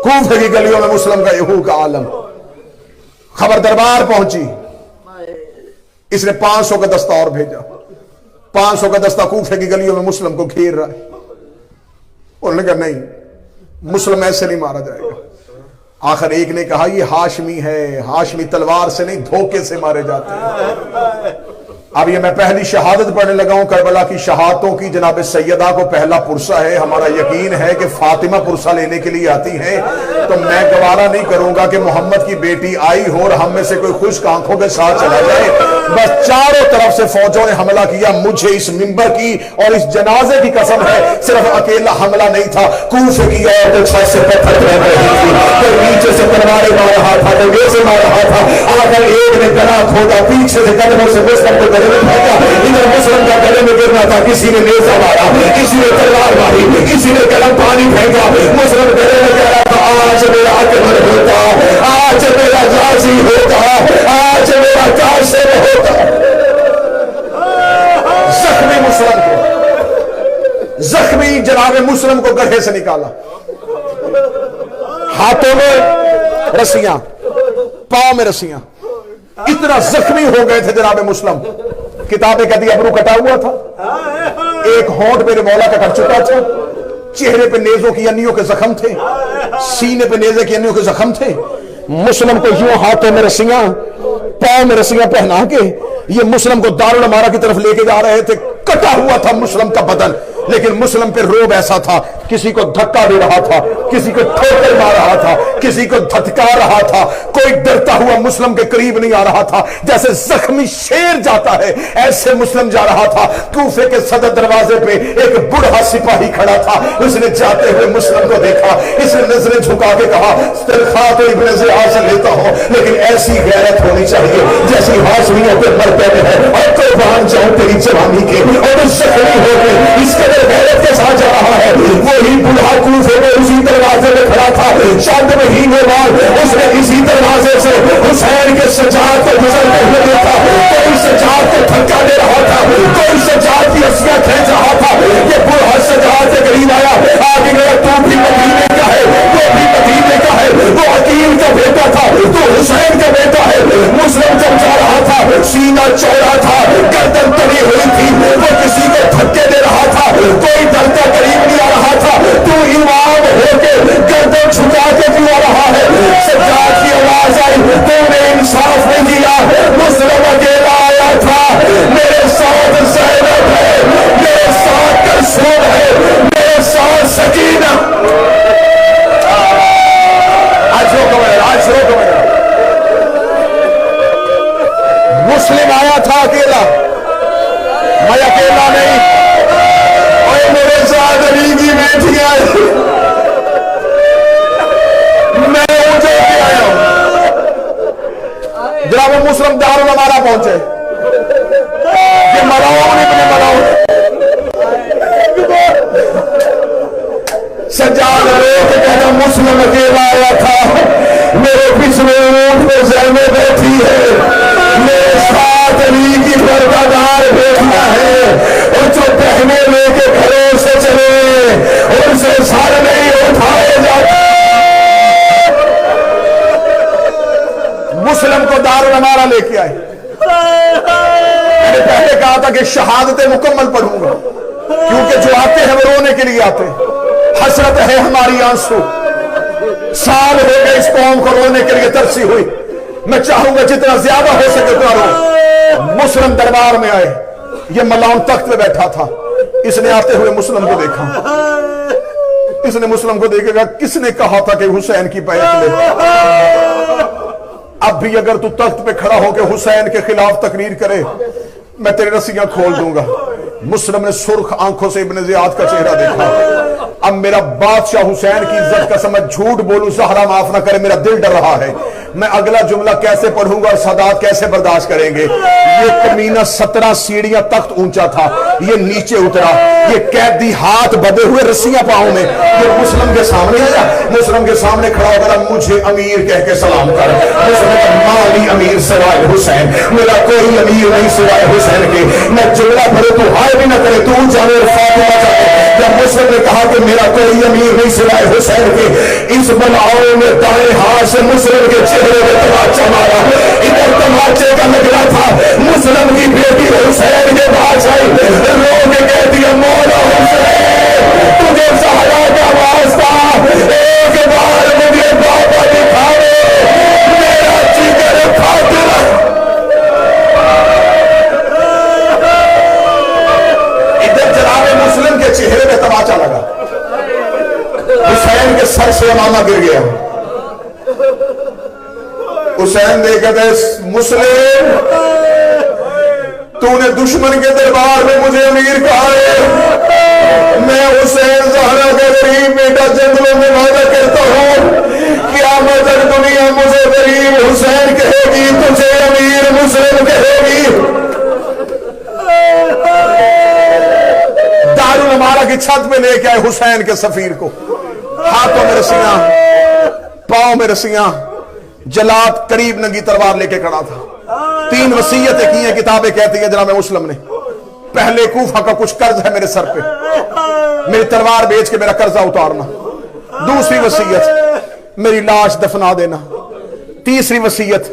कूफे की गलियों में मुस्लिम का यहू का आलम। खबर दरबार पहुंची, इसने 500 का दस्ता और भेजा। 500 का दस्ता कूफे की गलियों में मुस्लिम को घेर रहा है। उन्होंने कहा नहीं, मुस्लिम ऐसे नहीं मारा जाएगा। आखिर एक ने कहा ये हाशमी है, हाशमी तलवार से नहीं धोखे से मारे जाते हैं। अब ये मैं पहली शहादत पढ़ने लगा हूं करबला की शहादतों की। जनाब सैयदा को पहला पुरसा है। हमारा यकीन है कि फातिमा पुरसा लेने के लिए आती हैं, तो मैं गवारा नहीं करूंगा कि मोहम्मद की बेटी आई हो और हम में से कोई खुश्क आंखों के साथ चला जाए। बस चारों तरफ से फौजों ने हमला किया। मुझे इस मिंबर की और इस जनाजे की कसम है, सिर्फ अकेला हमला नहीं था। कूफे की औरतें छत से पत्थर रह रही थी, कोई नीचे से तलवारें मार रहा था, कोई वैसे मार रहा था। आकर एक ने गला खोदा, पीछे से कदमों से मुस्लिम को गले में फेंका। इधर मुस्लिम का गले में गिरना था, किसी ने नेज़ा मारा, किसी ने तलवार मारी, किसी ने गर्म पानी फेंका। मुस्लिम गले में कह रहा था आज मेरा अकबर होता, आज मेरा गाजी होता, आज मेरा कासिम होता। जख्मी मुस्लिम को, जख्मी जनाब मुस्लिम को गड्ढे से निकाला, हाथों में रस्सियां, पांव में रस्सियां। इतना जख्मी हो गए थे जनाब मुस्लिम। किताबें कहती अबरू कटा हुआ था, एक होंठ मेरे मौला का कट चुका था, चेहरे पे नेजों की अन्नियों के जख्म थे, सीने पे नेजे की अन्नियों के जख्म थे। मुस्लिम को यूं हाथों में रस्सियां, पांव में रस्सियां पहना के ये मुस्लिम को दारुल अमारा की तरफ लेके जा रहे थे। कटा हुआ था मुस्लिम का बदन, लेकिन मुस्लिम पे रोब ऐसा था, किसी को धक्का दे रहा था, किसी को ठोकर मार रहा था, किसी को धटकार रहा था। कोई डरता हुआ मुस्लिम के करीब नहीं आ रहा था। जैसे जख्मी शेर जाता है ऐसे मुस्लिम जा रहा था। कूफे के सदर दरवाजे पे एक बूढ़ा सिपाही खड़ा था। उसने जाते हुए मुस्लिम को देखा, इसने नजरें झुका के कहा तनख्वाह तो इब्न ज़ियाद से लेता हूं, लेकिन ऐसी गैरत होनी चाहिए जैसी हाशमियों के मर्तबे है। और कुर्बान जाऊं तेरी जवानी के, और तो जख्मी हो गए इस कदर गैरत के साथ जा रहा है। वही बूढ़ा कूफे में उसी दरवाजे में खड़ा था। चंद महीने बाद उसने इसी दरवाजे से हुसैन के सजाद को गुजरते हुए देखा। कोई सजाद को धक्का दे रहा था, कोई सजाद की रस्सियां खींच रहा था। ये बूढ़ा सजाद के करीब आया, आगे गया, तू भी मदीने का है, वो भी मदीने का है, वो अकील का बेटा था, तो हुसैन का बेटा है। मुस्लिम जब जा रहा था, सीना चौड़ा था, गर्दन तनी हुई थी, वो किसी को धक्के दे रहा था, कोई डरता करीब नहीं आ रहा था। तू इमाम होके गर्दन झुका के क्यों आ रहा है? सज्जाद की आवाज आई, तूने इंसाफ नहीं दिया। मुस्लिम अकेला आया था, मुस्लिम दारुल अमारा पहुंचे। ये मलाउन इब्ने मलाउन सज्जाद रोक कहना मुस्लिम अकेला आया था, मेरे पिछले ऊंट में ज़ैनब बैठी है, मेरे साथ अली की पर्दादार बेटियां हैं, और जो बहने लेके घरों से चले उनसे सर नहीं उठाए जाते। मुस्लिम को दारुल अमारा लेके आए। मैंने पहले कहा था कि शहादतें मुकम्मल पढ़ूंगा, क्योंकि जो आते हैं वो रोने के लिए आते हैं। हसरत है हमारी आंसू, साल हो गए इस कौम को रोने के लिए तरसी हुई। मैं चाहूंगा जितना ज्यादा हो सके उतना रो। मुस्लिम दरबार में आए, ये मलाउन तख्त पे बैठा था। इसने आते हुए मुस्लिम को देखा, इसने मुस्लिम को देखेगा, किसने कहा था कि हुसैन की बैत ले? अब भी अगर तू तख्त पे खड़ा होकर हुसैन के खिलाफ तकरीर करे, मैं तेरी रस्सियां खोल दूंगा। मुस्लिम ने सुर्ख आंखों से इब्ने ज़ियाद का चेहरा देखा। अब मेरा बादशाह हुसैन की इज्जत का समझ झूठ बोलूं, ज़हरा माफ ना करे, मेरा दिल डर रहा है। मैं अगला जुमला कैसे पढ़ूंगा और सादात कैसे बर्दाश्त करेंगे? ये कमीना 17 सीढ़ियां तख्त ऊंचा था, ये नीचे उतरा, ये कैदी हाथ बंधे हुए रस्सियां पांव में, ये मुस्लिम के सामने आया। मुस्लिम के सामने खड़ा होकर मुझे अमीर कह के सलाम कर। मुस्लिम माली अमीर सिवाय हुसैन, मेरा कोई अमीर नहीं सिवाय हुसैन के। मैं जुमला भरे तू हाय भी ना करे, तू जाने फातिमा जाने। जब मुस्लिम ने कहा कि मेरा कोई अमीर नहीं सिवाय हुसैन के, इस मलाउन ने दाएं हाथ से मुस्लिम के चेहरे में तमाचा मारा। इधर तमाचे का लगना था, मुस्लिम की बेटी हुसैन के पास आई, रो के कहती है मौला हुसैन, तुझे ज़हरा का वास्ता, एक बार मुझे बाबा दिखाओ, मेरा जिगर खातिर। इधर जनाबे मुस्लिम के चेहरे में तमाचा लगा, हुसैन के सर से अमामा गिर गया। हुसैन ने कहते मुस्लिम, तूने दुश्मन के दरबार में मुझे अमीर कहा है। मैं हुसैन ज़हरा का गरीब बेटा जंगलों में वादा करता हूं, क़यामत तक दुनिया मुझे गरीब हुसैन कहेगी, तुझे अमीर मुस्लिम कहेगी। दारुल अमारा की छत पे लेके आए हुसैन के सफीर को, हाथों में रस्सियां, पांव में रस्सियां, जलाद करीब नंगी तलवार लेके खड़ा था। 3 वसीयतें की हैं किताबें कहती है जनाब मुस्लिम ने। पहले कूफा का कुछ कर्ज है मेरे सर पे, मेरी तलवार बेच के मेरा कर्जा उतारना। दूसरी वसीयत, मेरी लाश दफना देना। तीसरी वसीयत,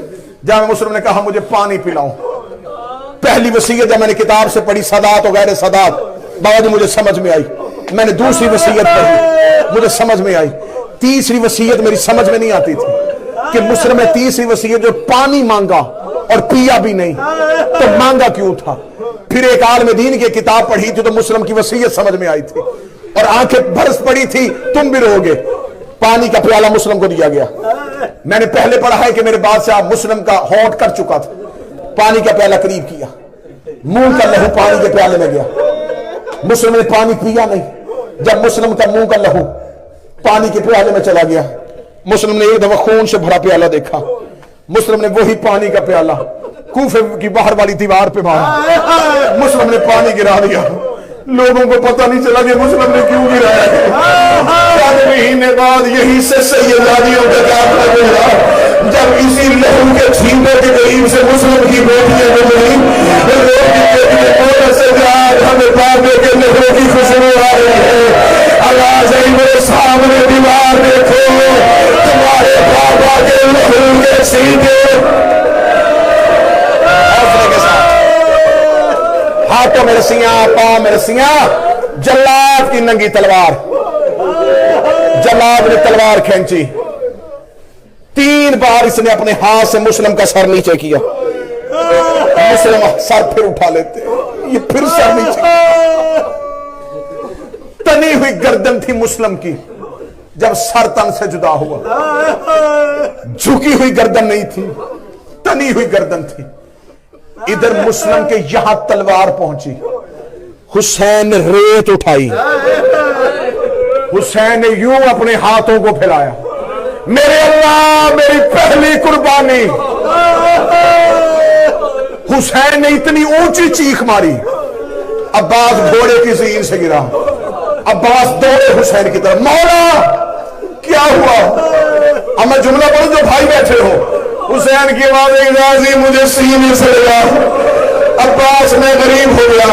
जनाब मुस्लिम ने कहा मुझे पानी पिलाओ। पहली वसीयत जब मैंने किताब से पढ़ी सदात और गैर सदात, बाबा जी मुझे समझ में आई। मैंने दूसरी वसीयत पढ़ी, मुझे समझ में आई। तीसरी वसीयत मेरी समझ में नहीं आती थी कि मुस्लिम ने तीसरी वसीयत जो पानी मांगा और पिया भी नहीं, तो मांगा क्यों था? फिर एक आलिम दीन की किताब पढ़ी थी तो मुस्लिम की वसीयत समझ में आई थी, और आंखें बरस पड़ी थी, तुम भी रहोगे। पानी का प्याला मुस्लिम को दिया गया। मैंने पहले पढ़ा है कि मेरे बादशाह मुस्लिम का होंठ कर चुका था, पानी का प्याला करीब किया, मुंह का लहू पानी के प्याले में गया। मुस्लिम ने पानी पिया नहीं। जब मुस्लिम का मुंह का लहू पानी के प्याले में चला गया, मुस्लिम ने एक दफा खून से भरा प्याला देखा। मुस्लिम ने वही पानी का प्याला कूफे की बाहर वाली दीवार पे मारा। मुस्लिम ने पानी गिरा दिया। लोगों को पता नहीं चला कि मुस्लिम ने क्यों गिराया है। 4 महीने बाद यही से सैयदानियों का दाखिला हुआ, जब इसी लहू के छींटे के करीब से मुस्लिम की बेटियां मिली। हमें बाबे के लहू की खुशबू आ रही है। आवाज आई मेरे सामने दीवार देखो, तुम्हारे बाबा के लहू के छींटे। हाथों में रस्सियां, पांव में रस्सियां, जल्लाद की नंगी तलवार। जल्लाद ने तलवार खींची, 3 बार इसने अपने हाथ से मुस्लिम का सर नीचे किया। मुस्लिम सर फिर उठा लेते, ये फिर सर नीचे। तनी हुई गर्दन थी मुस्लिम की, जब सर तन से जुदा हुआ। झुकी हुई गर्दन नहीं थी, तनी हुई गर्दन थी। इधर मुस्लिम के यहां तलवार पहुंची, हुसैन ने रेत उठाई, हुसैन ने यूं अपने हाथों को फैलाया, मेरे अल्लाह मेरी पहली कुर्बानी। حسین نے اتنی اونچی چیخ ماری، عباس گھوڑے کی زین سے گرا، عباس دوڑے حسین کی طرف، مولا کیا ہوا؟ اب میں جملہ پڑھوں جو بھائی بیٹھے ہو، حسین کی آواز ایک غازی مجھے سینے سے لگا، عباس میں غریب ہو گیا۔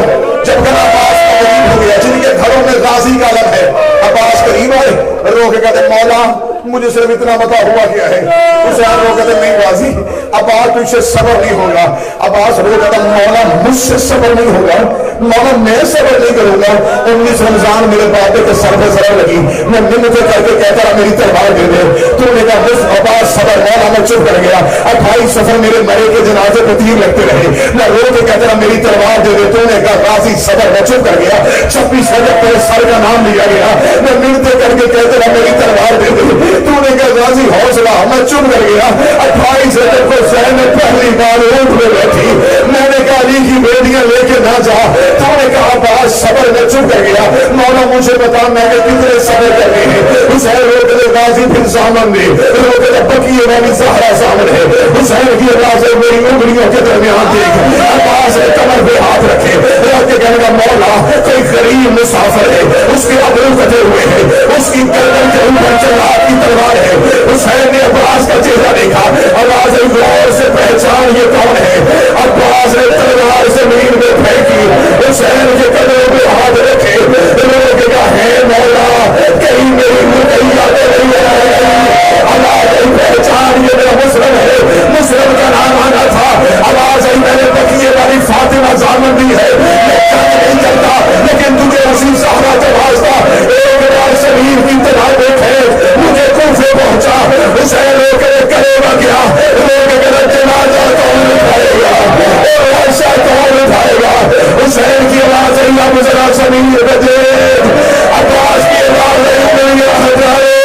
جب کہ عباس کا غریب ہو گیا، جن کے گھروں میں غازی کا علم ہے، عباس قریب آئے، رو کے کہتے مولا مجھے صرف اتنا بتا ہوا کیا ہے؟ حسین رو کہتے نہیں غازی، عباس تجھ سے صبر نہیں ہوگا۔ عباس رو کہتا مولا مجھ سے صبر نہیں ہوگا، مولا میں صبر نہیں کروں گا۔ 19 رمضان میرے بابے کے سر پہ ضرب لگی، میں منتیں کر کے کہتا رہا میری تلوار دے دے، تو نے کہا بس عباس صبر، مولا میں چپ کر گیا۔ 28 سفر میرے مرے کے جنازے پہ تیر لگتے رہے، میں رو کے کہتا رہا میری تلوار دے دے، تو نے کہا غازی صبر، میں چپ کر گیا۔ 26 رجب تیرے سر کا نام لیا گیا، میں منتیں کر کے کہتا رہا میری تلوار دے دے، تو نے کہا غازی حوصلہ، میں چپ کر گیا۔ 28 رجب کو حسین نے پہلی بار اونٹ میں بیٹھی، میں نے کہا علی کی بیٹیاں لے کے نہ جا، تو نے کہا عباس صبر، میں چپ کر گیا۔ مولا مجھے بتا میں نے کتنے صبر کرنے ہیں؟ حسین رو کے غازی پھر سامن دے، رو کے بقیہ والی زہرا سامن ہے، حسین کی آواز میری انگلیوں کے درمیان دیکھ، عباس نے کمر پہ ہاتھ رکھے، رو کے کہنے کا مولا کوئی غریب مسافر ہے، اس کے ابرو کٹے ہوئے ہیں، اس کی گردن کے اوپر جلاد کی تلوار ہے۔ حسین نے عباس کا چہرہ دیکھا، عباس نے غور سے پہچان یہ کون ہے؟ عباس نے تلوار زمین میں پھینکی، حسین کے قدموں پہ ہاتھ رکھے، لوگوں کے کہا ہے مولا کہیں میری رقیہ تو نہیں ہے؟ اللہ کی پہچان یہ میرا مسلم ہے، مسلم کا نام آنا تھا۔ آواز آئی میں نے بقیہ والی فاطمہ زامن دی ہے، میں چند نہیں چلتا لیکن تجھے اسی سہارا کے واسطہ ایک بار زمین کی طرح دیکھے مجھے کوفے پہنچا۔ حسین لوگ کرے گا کیا؟ لوگ کرے جنازہ کون اٹھائے گا؟ ایسا کون اٹھائے گا؟ حسین کی آواز آئی اب ذرا زمین پہ دیکھ، عباس کی آواز آئی میری ہٹائے،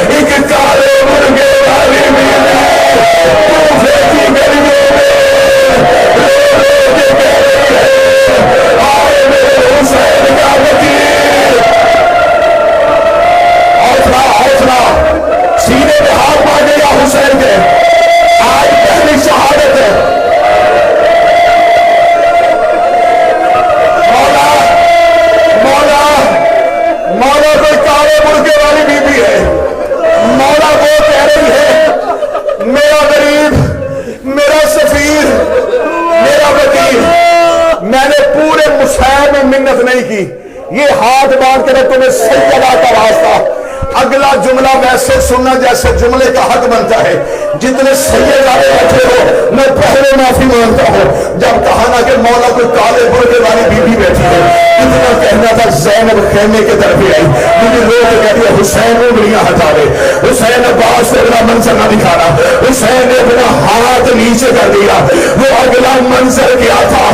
ایک کالے مرغے والی میرے کوفے کی گلیوں میں لوگ کہہ رہے ہیں آئے میرے حسین کا وکیل۔ حوصلہ حوصلہ، سینے پہ ہاتھ مارے یا حسین کے، آج پہلی شہادت ہے۔ مولا مولا مولا کوئی کالے مرغے والی بی بی ہے، مولا وہ کہہ رہی ہے میرا غریب، میرا سفیر، میرا وکیل، میں نے پورے مسیح میں منت نہیں کی، یہ ہاتھ باندھ کر تمہیں سیدہ کا واسطہ۔ اگلا جملہ ویسے سننا جیسے جملے کا حق بنتا ہے، جتنے سید آئے بیٹھے ہو میں پہلے معافی مانگتا ہوں۔ جب کہا نا کہ مولا کوئی کالے مرغے والی بی بی بیٹھی ہے، اتنا کہنا تھا زینب خیمے کے طرف آئی، مجھے لوگ کہتے ہیں حسین انگلیاں ہٹا دے، حسین عباس سے اگلا منظر نہ دکھانا، حسین نے اپنا ہاتھ نیچے کر دیا۔ وہ اگلا منظر کیا تھا